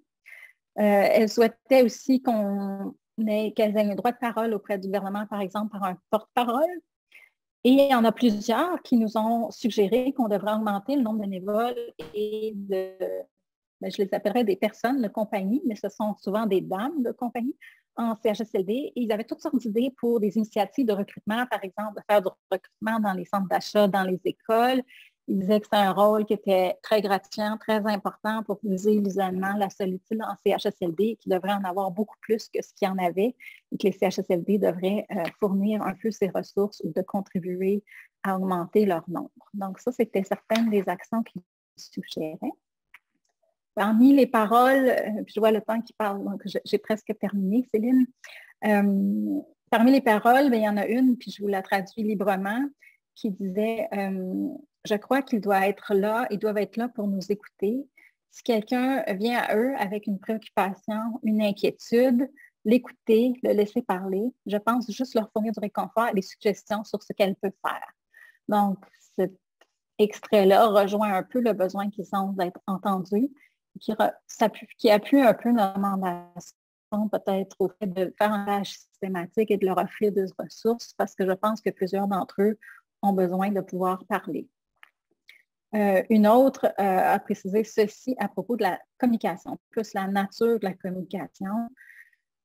Elles souhaitaient aussi qu'elles aient un droit de parole auprès du gouvernement, par exemple, par un porte-parole. Et il y en a plusieurs qui nous ont suggéré qu'on devrait augmenter le nombre de bénévoles et je les appellerais des personnes de compagnie, mais ce sont souvent des dames de compagnie en CHSLD. Et ils avaient toutes sortes d'idées pour des initiatives de recrutement, par exemple, de faire du recrutement dans les centres d'achat, dans les écoles. Ils disaient que c'était un rôle qui était très gratifiant, très important pour briser l'isolement, la solitude en CHSLD, et qu'il devrait en avoir beaucoup plus que ce qu'il y en avait, et que les CHSLD devraient fournir un peu ces ressources ou de contribuer à augmenter leur nombre. Donc ça, c'était certaines des actions qu'ils suggéraient. Parmi les paroles, je vois le temps qui parle, donc j'ai presque terminé, Céline. Parmi les paroles, il y en a une, puis je vous la traduis librement, qui disait je crois qu'ils doivent être là, ils doivent être là pour nous écouter. Si quelqu'un vient à eux avec une préoccupation, une inquiétude, l'écouter, le laisser parler, je pense juste leur fournir du réconfort et des suggestions sur ce qu'elle peut faire. Donc, cet extrait-là rejoint un peu le besoin qu'ils ont d'être entendus, qui appuie un peu notre demandation peut-être au fait de faire un tâche systématique et de leur offrir des ressources parce que je pense que plusieurs d'entre eux ont besoin de pouvoir parler. Une autre a précisé ceci à propos de la communication, plus la nature de la communication,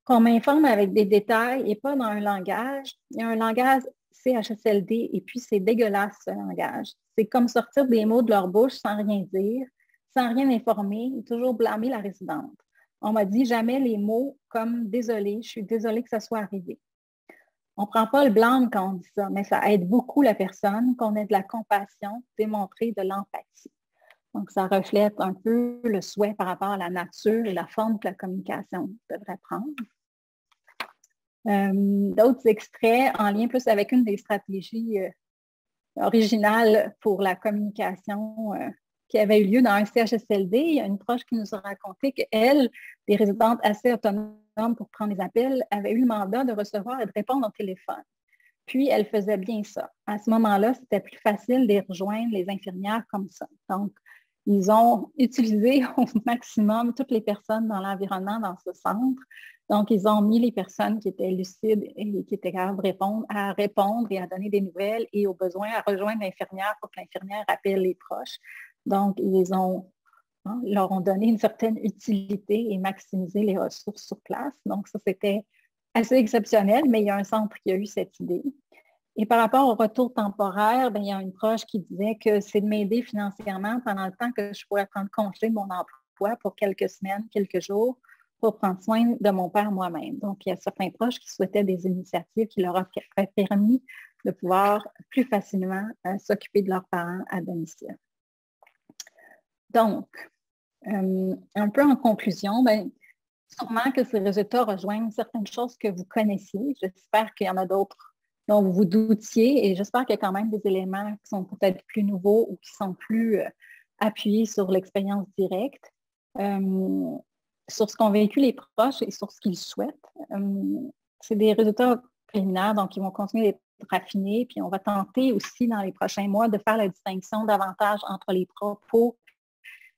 qu'on m'informe avec des détails et pas dans un langage. Il y a un langage CHSLD et puis c'est dégueulasse ce langage. C'est comme sortir des mots de leur bouche sans rien dire, sans rien informer, et toujours blâmer la résidente. On m'a dit jamais les mots comme désolé, je suis désolée que ça soit arrivé. On ne prend pas le blâme quand on dit ça, mais ça aide beaucoup la personne, qu'on ait de la compassion, démontrer de l'empathie. Donc, ça reflète un peu le souhait par rapport à la nature et la forme que la communication devrait prendre. D'autres extraits en lien plus avec une des stratégies originales pour la communication qui avait eu lieu dans un CHSLD. Il y a une proche qui nous a raconté qu'elle, des résidentes assez autonomes pour prendre les appels, avait eu le mandat de recevoir et de répondre au téléphone. Puis, elle faisait bien ça. À ce moment-là, c'était plus facile de rejoindre les infirmières comme ça. Donc, ils ont utilisé au maximum toutes les personnes dans l'environnement dans ce centre. Donc, ils ont mis les personnes qui étaient lucides et qui étaient capables à répondre et à donner des nouvelles et au besoin à rejoindre l'infirmière pour que l'infirmière appelle les proches. Donc, leur ont donné une certaine utilité et maximisé les ressources sur place. Donc, ça, c'était assez exceptionnel, mais il y a un centre qui a eu cette idée. Et par rapport au retour temporaire, il y a une proche qui disait que c'est de m'aider financièrement pendant le temps que je pourrais prendre congé de mon emploi pour quelques semaines, quelques jours, pour prendre soin de mon père moi-même. Donc, il y a certains proches qui souhaitaient des initiatives qui leur auraient permis de pouvoir plus facilement s'occuper de leurs parents à domicile. Donc, un peu en conclusion, sûrement que ces résultats rejoignent certaines choses que vous connaissiez. J'espère qu'il y en a d'autres dont vous vous doutiez et j'espère qu'il y a quand même des éléments qui sont peut-être plus nouveaux ou qui sont plus appuyés sur l'expérience directe, sur ce qu'ont vécu les proches et sur ce qu'ils souhaitent. C'est des résultats préliminaires, donc ils vont continuer d'être raffinés, puis on va tenter aussi dans les prochains mois de faire la distinction davantage entre les propos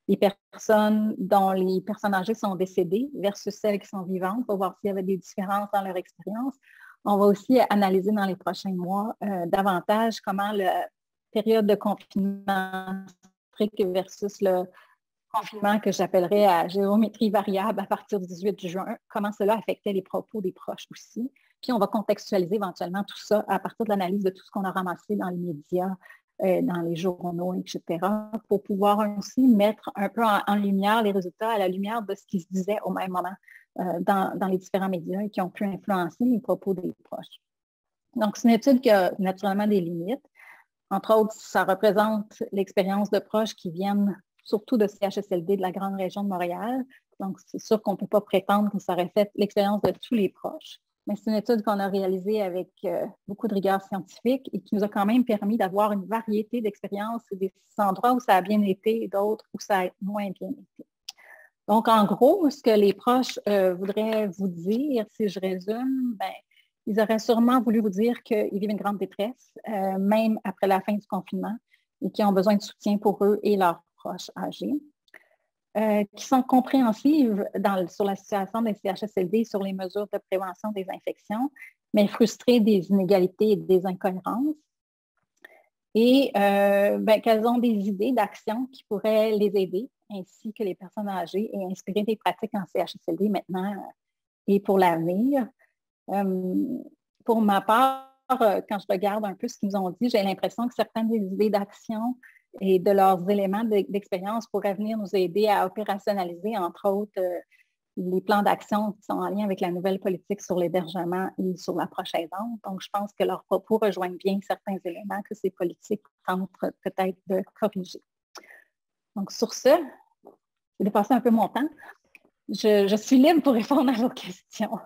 des personnes dont les personnes âgées sont décédées versus celles qui sont vivantes pour voir s'il y avait des différences dans leur expérience. On va aussi analyser dans les prochains mois davantage comment la période de confinement strict versus le confinement que j'appellerais à géométrie variable à partir du 18 juin, comment cela affectait les propos des proches aussi. Puis on va contextualiser éventuellement tout ça à partir de l'analyse de tout ce qu'on a ramassé dans les médias, dans les journaux, etc., pour pouvoir aussi mettre un peu en lumière les résultats à la lumière de ce qui se disait au même moment dans les différents médias et qui ont pu influencer les propos des proches. Donc, c'est une étude qui a naturellement des limites. Entre autres, ça représente l'expérience de proches qui viennent surtout de CHSLD de la grande région de Montréal. Donc, c'est sûr qu'on ne peut pas prétendre que ça reflète l'expérience de tous les proches. Mais c'est une étude qu'on a réalisée avec beaucoup de rigueur scientifique et qui nous a quand même permis d'avoir une variété d'expériences et des endroits où ça a bien été et d'autres où ça a moins bien été. Donc, en gros, ce que les proches voudraient vous dire, si je résume, ils auraient sûrement voulu vous dire qu'ils vivent une grande détresse, même après la fin du confinement, et qu'ils ont besoin de soutien pour eux et leurs proches âgés, qui sont compréhensives sur la situation des CHSLD, sur les mesures de prévention des infections, mais frustrées des inégalités et des incohérences, et qu'elles ont des idées d'action qui pourraient les aider, ainsi que les personnes âgées, et inspirer des pratiques en CHSLD maintenant et pour l'avenir. Pour ma part, quand je regarde un peu ce qu'ils nous ont dit, j'ai l'impression que certaines des idées d'action et de leurs éléments d'expérience pourraient venir nous aider à opérationnaliser, entre autres, les plans d'action qui sont en lien avec la nouvelle politique sur l'hébergement et sur l'approche aidante. Donc, je pense que leurs propos rejoignent bien certains éléments que ces politiques tentent peut-être de corriger. Donc, sur ce, j'ai dépassé un peu mon temps. Je suis libre pour répondre à vos questions.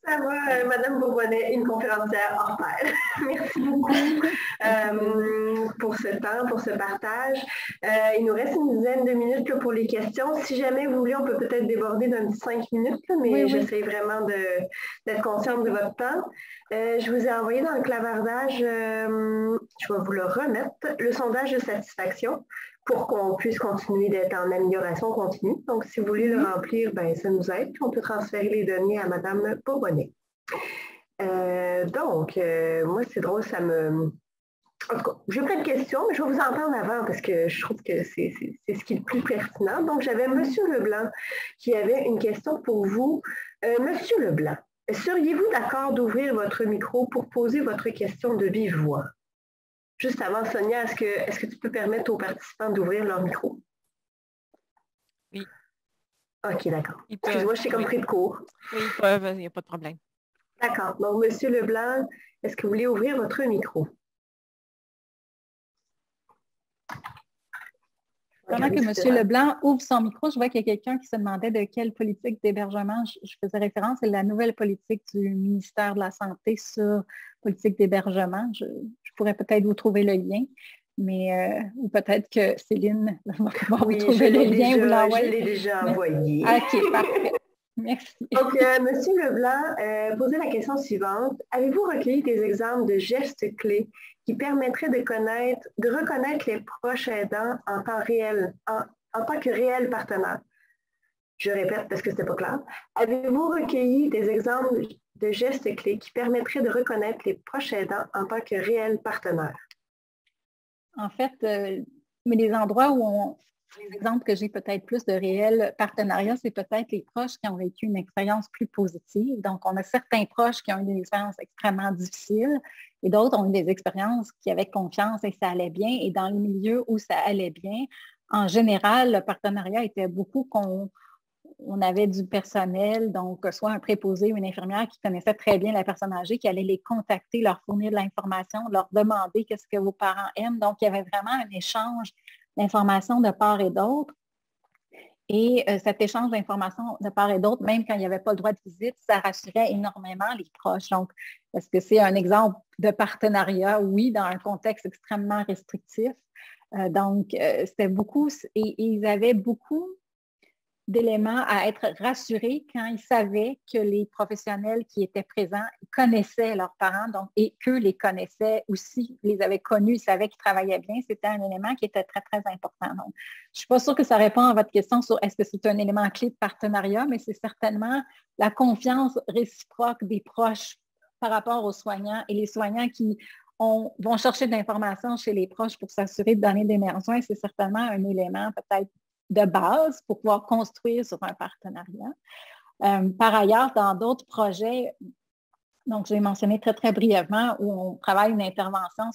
Ça va, Madame Bourbonnais, une conférencière hors pair. Merci beaucoup pour ce temps, pour ce partage. Il nous reste une dizaine de minutes pour les questions. Si jamais vous voulez, on peut peut-être déborder d'un petit 5 minutes, mais oui. J'essaie vraiment d'être consciente de votre temps. Je vous ai envoyé dans le clavardage, je vais vous le remettre, le sondage de satisfaction pour qu'on puisse continuer d'être en amélioration continue. Donc, si vous voulez le remplir, ça nous aide. On peut transférer les données à Madame Bourbonnais. Moi, c'est drôle, ça me En tout cas, j'ai plein de questions, mais je vais vous en prendre avant parce que je trouve que c'est ce qui est le plus pertinent. Donc, j'avais M. Leblanc qui avait une question pour vous. Monsieur Leblanc, seriez-vous d'accord d'ouvrir votre micro pour poser votre question de vive voix? Juste avant, Sonia, est-ce que tu peux permettre aux participants d'ouvrir leur micro?
Oui.
OK, d'accord. Excuse-moi, je t'ai comme pris de court.
Oui, ils peuvent, il n'y a pas de problème.
D'accord. Donc, Monsieur Leblanc, est-ce que vous voulez ouvrir votre micro?
Pendant que M. Leblanc ouvre son micro, je vois qu'il y a quelqu'un qui se demandait de quelle politique d'hébergement je faisais référence. C'est la nouvelle politique du ministère de la Santé sur politique d'hébergement. Je pourrais peut-être vous trouver le lien, mais ou peut-être que Céline va vous trouver le lien ou l'envoyer.
Je l'ai déjà envoyé.
OK, parfait. Merci.
Donc, M. Leblanc posait la question suivante. Avez-vous recueilli des exemples de gestes clés qui permettraient de reconnaître les proches aidants en temps réel, en tant que réels partenaires? Je répète parce que ce n'était pas clair. Avez-vous recueilli des exemples de gestes clés qui permettraient de reconnaître les proches aidants en tant que réels partenaires?
En fait, mais les endroits où les exemples que j'ai peut-être plus de réels partenariats, c'est peut-être les proches qui ont vécu une expérience plus positive. Donc, on a certains proches qui ont eu des expériences extrêmement difficiles et d'autres ont eu des expériences qui avaient confiance et ça allait bien. Et dans les milieux où ça allait bien, en général, le partenariat était beaucoup qu'on avait du personnel, donc soit un préposé ou une infirmière qui connaissait très bien la personne âgée, qui allait les contacter, leur fournir de l'information, leur demander qu'est-ce que vos parents aiment. Donc, il y avait vraiment un échange d'informations de part et d'autre. Et cet échange d'informations de part et d'autre, même quand il n'y avait pas le droit de visite, ça rassurait énormément les proches. Donc, est-ce que c'est un exemple de partenariat? Oui, dans un contexte extrêmement restrictif. Donc, c'était beaucoup, et ils avaient beaucoup d'éléments à être rassurés quand ils savaient que les professionnels qui étaient présents connaissaient leurs parents, donc, et qu'eux les connaissaient aussi, les avaient connus, ils savaient qu'ils travaillaient bien. C'était un élément qui était très, très important. Donc, je ne suis pas sûre que ça répond à votre question sur est-ce que c'est un élément clé de partenariat, mais c'est certainement la confiance réciproque des proches par rapport aux soignants et les soignants qui vont chercher de l'information chez les proches pour s'assurer de donner des meilleurs soins. C'est certainement un élément peut-être de base pour pouvoir construire sur un partenariat. Par ailleurs, dans d'autres projets, donc j'ai mentionné très, très brièvement, où on travaille une intervention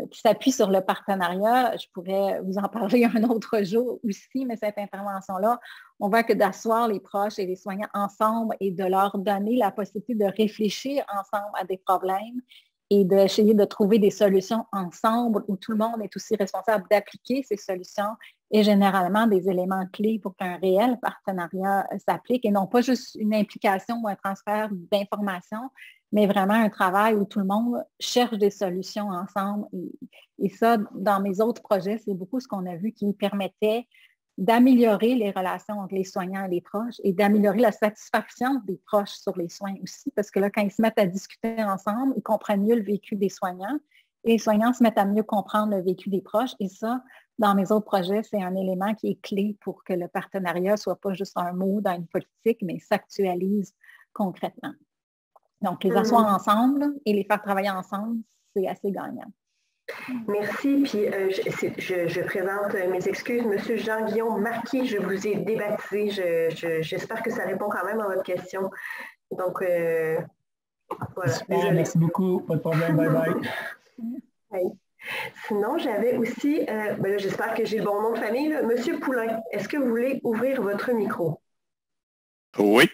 qui s'appuie sur le partenariat. Je pourrais vous en parler un autre jour aussi, mais cette intervention-là, on voit que d'asseoir les proches et les soignants ensemble et de leur donner la possibilité de réfléchir ensemble à des problèmes et d'essayer de trouver des solutions ensemble où tout le monde est aussi responsable d'appliquer ces solutions est généralement des éléments clés pour qu'un réel partenariat s'applique et non pas juste une implication ou un transfert d'informations, mais vraiment un travail où tout le monde cherche des solutions ensemble. Et ça, dans mes autres projets, c'est beaucoup ce qu'on a vu qui permettait d'améliorer les relations entre les soignants et les proches et d'améliorer la satisfaction des proches sur les soins aussi, parce que là, quand ils se mettent à discuter ensemble, ils comprennent mieux le vécu des soignants et les soignants se mettent à mieux comprendre le vécu des proches. Et ça, dans mes autres projets, c'est un élément qui est clé pour que le partenariat ne soit pas juste un mot dans une politique, mais s'actualise concrètement. Donc, les asseoir ensemble et les faire travailler ensemble, c'est assez gagnant.
Merci. Puis, je présente mes excuses. Monsieur Jean-Guillaume Marquis, je vous ai débaptisé. J'espère que ça répond quand même à votre question. Donc, voilà.
Super, merci beaucoup. Pas de problème. Bye-bye.
Oui. Sinon, j'avais aussi, là, j'espère que j'ai le bon nom de famille, là. Monsieur Poulain, est-ce que vous voulez ouvrir votre micro?
Oui.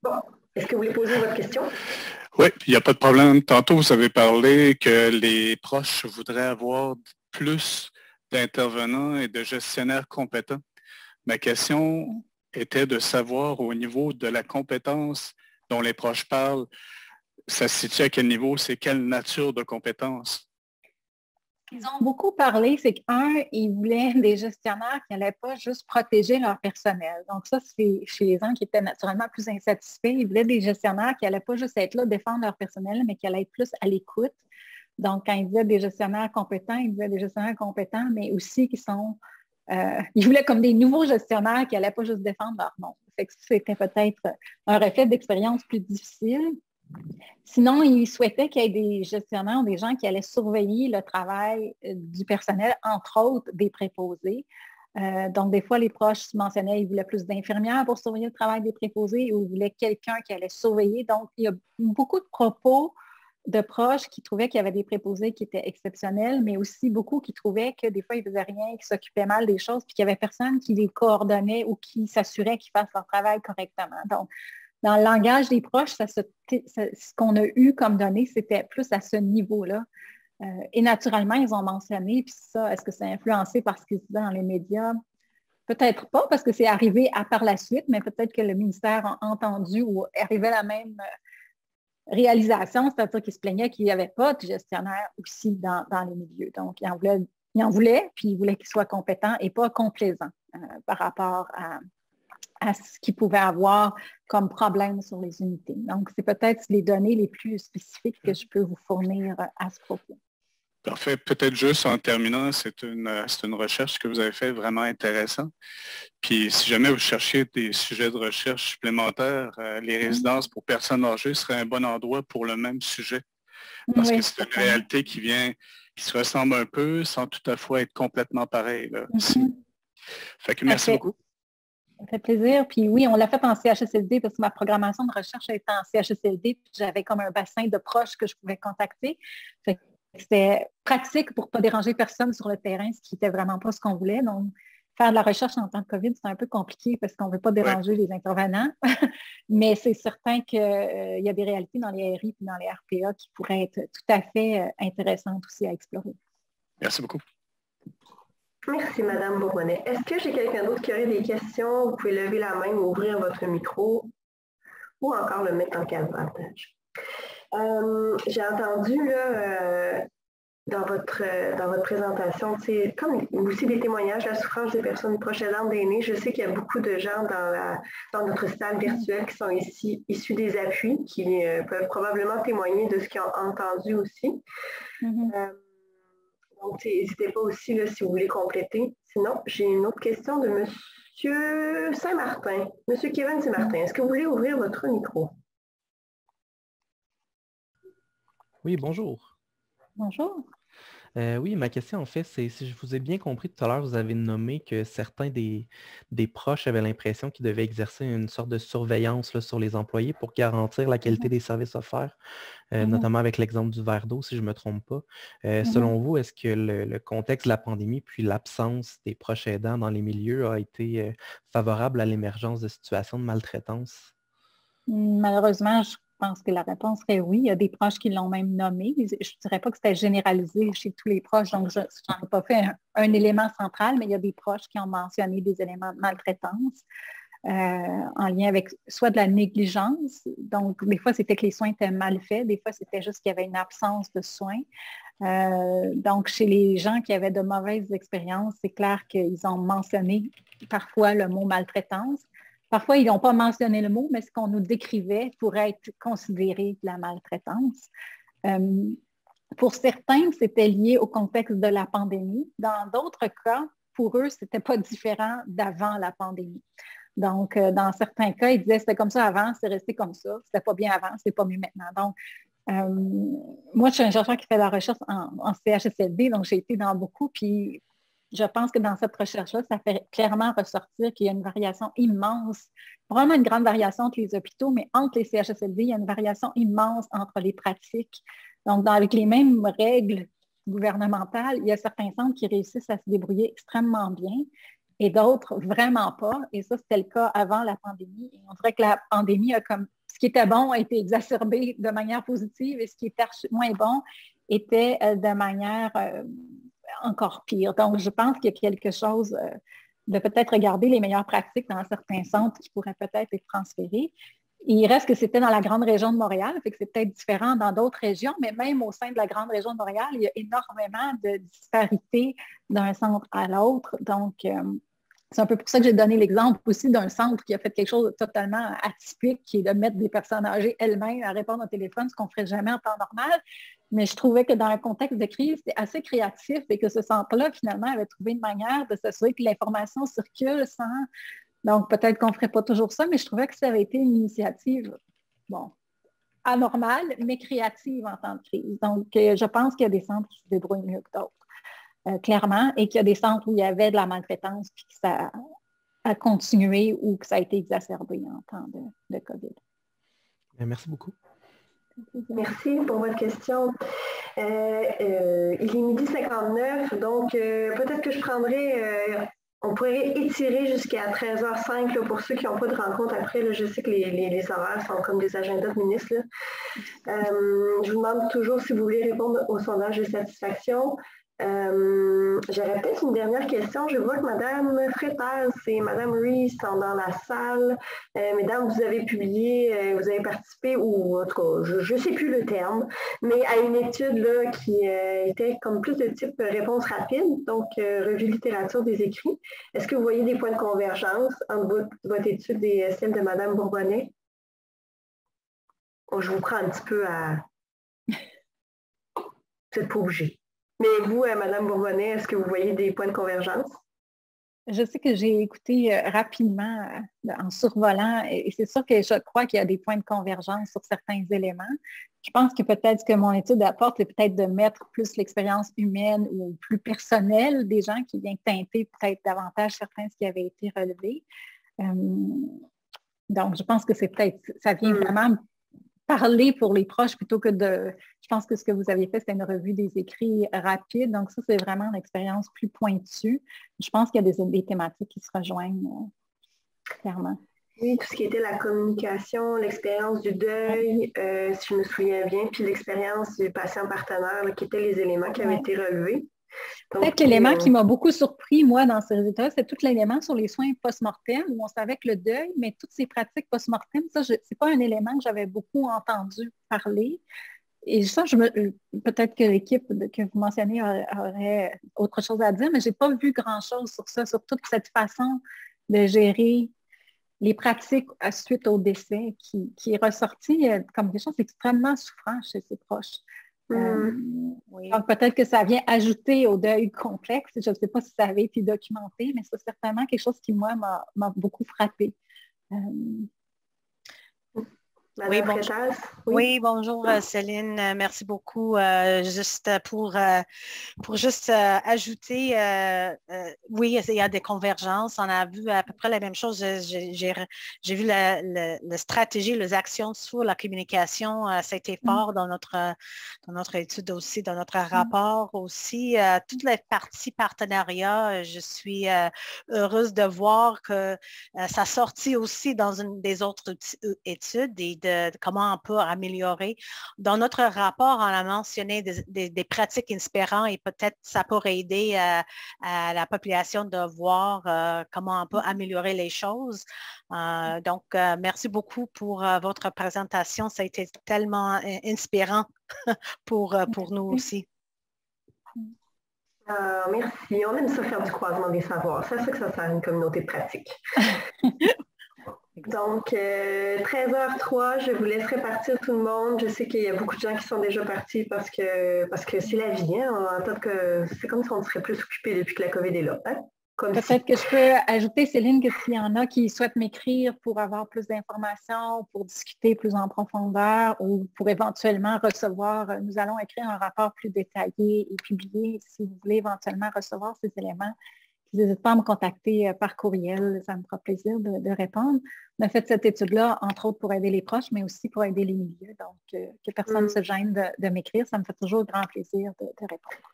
Bon. Est-ce que vous voulez poser votre question?
Oui, il n'y a pas de problème. Tantôt, vous avez parlé que les proches voudraient avoir plus d'intervenants et de gestionnaires compétents. Ma question était de savoir au niveau de la compétence dont les proches parlent, ça se situe à quel niveau, c'est quelle nature de compétence?
Ils ont beaucoup parlé, c'est ils voulaient des gestionnaires qui n'allaient pas juste protéger leur personnel. Donc ça, c'est chez les gens qui étaient naturellement plus insatisfaits. Ils voulaient des gestionnaires qui n'allaient pas juste être là, défendre leur personnel, mais qui allaient être plus à l'écoute. Donc, quand ils disaient des gestionnaires compétents, ils disaient des gestionnaires compétents, mais aussi qui sont... ils voulaient comme des nouveaux gestionnaires qui n'allaient pas juste défendre leur nom. C'était peut-être un reflet d'expérience plus difficile. Sinon, ils souhaitaient qu'il y ait des gestionnaires, des gens qui allaient surveiller le travail du personnel, entre autres des préposés. Donc, des fois, les proches mentionnaient qu'ils voulaient plus d'infirmières pour surveiller le travail des préposés ou ils voulaient quelqu'un qui allait surveiller. Donc, il y a beaucoup de propos de proches qui trouvaient qu'il y avait des préposés qui étaient exceptionnels, mais aussi beaucoup qui trouvaient que des fois, ils ne faisaient rien, qu'ils s'occupaient mal des choses, puis qu'il n'y avait personne qui les coordonnait ou qui s'assurait qu'ils fassent leur travail correctement. Donc, dans le langage des proches, ce qu'on a eu comme données, c'était plus à ce niveau-là. Et naturellement, ils ont mentionné, puis ça, est-ce que c'est influencé par ce qui se dit dans les médias? Peut-être pas, parce que c'est arrivé par la suite, mais peut-être que le ministère a entendu ou arrivait à la même réalisation, c'est-à-dire qu'ils se plaignaient qu'il n'y avait pas de gestionnaire aussi dans les milieux. Donc, ils en voulaient, puis ils voulaient qu'ils soient compétents et pas complaisants par rapport à ce qu'ils pouvaient avoir comme problème sur les unités. Donc, c'est peut-être les données les plus spécifiques que je peux vous fournir à ce propos.
Parfait. Peut-être juste en terminant, c'est une recherche que vous avez faite vraiment intéressante. Puis si jamais vous cherchiez des sujets de recherche supplémentaires, les résidences pour personnes âgées seraient un bon endroit pour le même sujet. Parce que c'est une réalité qui se ressemble un peu sans tout à fait être complètement pareil. Fait que merci beaucoup.
Ça fait plaisir. Puis oui, on l'a fait en CHSLD parce que ma programmation de recherche était en CHSLD. Puis j'avais comme un bassin de proches que je pouvais contacter. C'était pratique pour ne pas déranger personne sur le terrain, ce qui n'était vraiment pas ce qu'on voulait. Donc, faire de la recherche en temps de COVID, c'est un peu compliqué parce qu'on ne veut pas déranger les intervenants. Mais c'est certain qu'il y a des réalités dans les RI et dans les RPA qui pourraient être tout à fait intéressantes aussi à explorer.
Merci beaucoup.
Merci, Mme Bourbonnais. Est-ce que j'ai quelqu'un d'autre qui aurait des questions? Vous pouvez lever la main ou ouvrir votre micro ou encore le mettre en cadrage. J'ai entendu là, dans votre présentation, c'est comme aussi des témoignages de la souffrance des personnes proches aidantes d'aînés. Je sais qu'il y a beaucoup de gens dans notre salle virtuelle qui sont ici issus des appuis, qui peuvent probablement témoigner de ce qu'ils ont entendu aussi. Donc, n'hésitez pas aussi là, si vous voulez compléter. Sinon, j'ai une autre question de M. Saint-Martin. M. Kevin Saint-Martin, est-ce que vous voulez ouvrir votre micro?
Oui, bonjour.
Bonjour.
Oui, ma question, en fait, c'est si je vous ai bien compris tout à l'heure, vous avez nommé que certains des proches avaient l'impression qu'ils devaient exercer une sorte de surveillance là, sur les employés pour garantir la qualité des services offerts, notamment avec l'exemple du verre d'eau, si je ne me trompe pas. Selon vous, est-ce que le contexte de la pandémie puis l'absence des proches aidants dans les milieux a été favorable à l'émergence de situations de maltraitance?
Malheureusement, je pense que la réponse serait oui. Il y a des proches qui l'ont même nommé. Je ne dirais pas que c'était généralisé chez tous les proches, donc je n'en ai pas fait un élément central, mais il y a des proches qui ont mentionné des éléments de maltraitance en lien avec soit de la négligence, donc des fois c'était que les soins étaient mal faits, des fois c'était juste qu'il y avait une absence de soins. Donc chez les gens qui avaient de mauvaises expériences, c'est clair qu'ils ont mentionné parfois le mot maltraitance. Parfois, ils n'ont pas mentionné le mot, mais ce qu'on nous décrivait pourrait être considéré de la maltraitance. Pour certains, c'était lié au contexte de la pandémie. Dans d'autres cas, pour eux, ce n'était pas différent d'avant la pandémie. Donc, dans certains cas, ils disaient c'était comme ça avant, c'est resté comme ça. C'était pas bien avant, c'est pas mieux maintenant. Donc, moi, je suis un chercheur qui fait de la recherche en CHSLD, donc j'ai été dans beaucoup, puis je pense que dans cette recherche-là, ça fait clairement ressortir qu'il y a une variation immense, vraiment une grande variation entre les hôpitaux, mais entre les CHSLD, il y a une variation immense entre les pratiques. Donc, avec les mêmes règles gouvernementales, il y a certains centres qui réussissent à se débrouiller extrêmement bien et d'autres vraiment pas. Et ça, c'était le cas avant la pandémie. Et on dirait que la pandémie a comme ce qui était bon a été exacerbé de manière positive et ce qui était moins bon était de manière encore pire. Donc, je pense qu'il y a quelque chose de peut-être regarder les meilleures pratiques dans certains centres qui pourraient peut-être être transférées. Il reste que c'était dans la grande région de Montréal, fait que c'est peut-être différent dans d'autres régions, mais même au sein de la grande région de Montréal, il y a énormément de disparités d'un centre à l'autre. Donc, c'est un peu pour ça que j'ai donné l'exemple aussi d'un centre qui a fait quelque chose de totalement atypique, qui est de mettre des personnes âgées elles-mêmes à répondre au téléphone, ce qu'on ne ferait jamais en temps normal. Mais je trouvais que dans un contexte de crise, c'était assez créatif et que ce centre-là, finalement, avait trouvé une manière de s'assurer que l'information circule sans... Donc, peut-être qu'on ne ferait pas toujours ça, mais je trouvais que ça avait été une initiative, bon, anormale, mais créative en temps de crise. Donc, je pense qu'il y a des centres qui se débrouillent mieux que d'autres, clairement, et qu'il y a des centres où il y avait de la maltraitance, puis que ça a continué ou que ça a été exacerbé en temps de COVID.
Merci beaucoup.
Merci pour votre question. Il est 12h59, donc peut-être que je prendrai, on pourrait étirer jusqu'à 13h05 là, pour ceux qui n'ont pas de rencontre après. Là, je sais que les horaires sont comme des agendas de ministres. Je vous demande toujours si vous voulez répondre au sondage de satisfaction. J'aurais peut-être une dernière question. Je vois que Mme Freitas et Mme Rees sont dans la salle. Mesdames, vous avez publié, vous avez participé, ou en tout cas, je ne sais plus le terme, mais à une étude là, qui était comme plus de type réponse rapide, donc revue littérature des écrits. Est-ce que vous voyez des points de convergence entre votre étude et celle de Mme Bourbonnais? Oh, je vous prends un petit peu à... Vous n'êtes pas obligé. Mais vous, Mme Bourbonnais, est-ce que vous voyez des points de convergence?
Je sais que j'ai écouté rapidement en survolant et c'est sûr que je crois qu'il y a des points de convergence sur certains éléments. Je pense que peut-être ce que mon étude apporte, c'est peut-être de mettre plus l'expérience humaine ou plus personnelle des gens qui vient teinter peut-être davantage certains de ce qui avait été relevé. Donc, je pense que c'est peut-être, ça vient vraiment parler pour les proches plutôt que de... Je pense que ce que vous aviez fait, c'était une revue des écrits rapide. Donc, ça, c'est vraiment une expérience plus pointue. Je pense qu'il y a des thématiques qui se rejoignent clairement.
Oui, tout ce qui était la communication, l'expérience du deuil, si je me souviens bien, puis l'expérience du patient partenaire, là, qui étaient les éléments qui avaient été relevés.
Peut-être l'élément qui m'a beaucoup surpris, moi, dans ces résultats, c'est tout l'élément sur les soins post-mortem, où on savait que le deuil, mais toutes ces pratiques post-mortem, ça, c'est pas un élément que j'avais beaucoup entendu parler. Et ça, peut-être que l'équipe que vous mentionnez aurait autre chose à dire, mais je n'ai pas vu grand-chose sur ça, sur toute cette façon de gérer les pratiques suite au décès qui est ressorti comme quelque chose d'extrêmement souffrant chez ses proches. Oui. Donc, peut-être que ça vient ajouter au deuil complexe. Je ne sais pas si ça avait été documenté, mais c'est certainement quelque chose qui, moi, m'a beaucoup frappée.
Oui, bonjour. Oui, bonjour Céline, merci beaucoup. Juste pour juste ajouter, oui, il y a des convergences. On a vu à peu près la même chose. J'ai vu la stratégie, les actions sur la communication. Ça a été fort dans notre étude aussi, dans notre rapport aussi. Toute la partie partenariat, je suis heureuse de voir que ça sortit aussi dans une des autres études et de comment on peut améliorer. Dans notre rapport, on a mentionné des pratiques inspirantes et peut-être ça pourrait aider à la population de voir comment on peut améliorer les choses. Donc, merci beaucoup pour votre présentation. Ça a été tellement inspirant pour nous aussi.
Merci. On aime ça faire du croisement des savoirs. C'est ça que ça sert à une communauté de pratique. Donc, 13h03, je vous laisserai partir tout le monde. Je sais qu'il y a beaucoup de gens qui sont déjà partis parce que c'est la vie. Hein? En tant que, c'est comme si on serait plus occupé depuis que la COVID est là. Hein?
Peut-être que je peux ajouter, Céline, que s'il y en a qui souhaitent m'écrire pour avoir plus d'informations, pour discuter plus en profondeur ou pour éventuellement recevoir, nous allons écrire un rapport plus détaillé et publié si vous voulez éventuellement recevoir ces éléments. N'hésitez pas à me contacter par courriel, ça me fera plaisir de répondre. On a fait cette étude-là, entre autres, pour aider les proches, mais aussi pour aider les milieux. Donc, que personne ne se gêne de m'écrire, ça me fait toujours grand plaisir de répondre.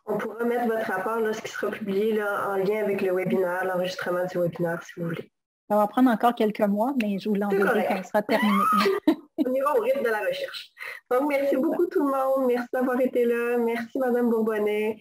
On pourra mettre votre rapport, là, ce qui sera publié là, en lien avec le webinaire, l'enregistrement du webinaire, si vous voulez.
Ça va prendre encore quelques mois, mais je vous l'enverrai quand il sera terminé.
On ira au rythme de la recherche. Donc, merci beaucoup tout le monde. Merci d'avoir été là. Merci Mme Bourbonnais.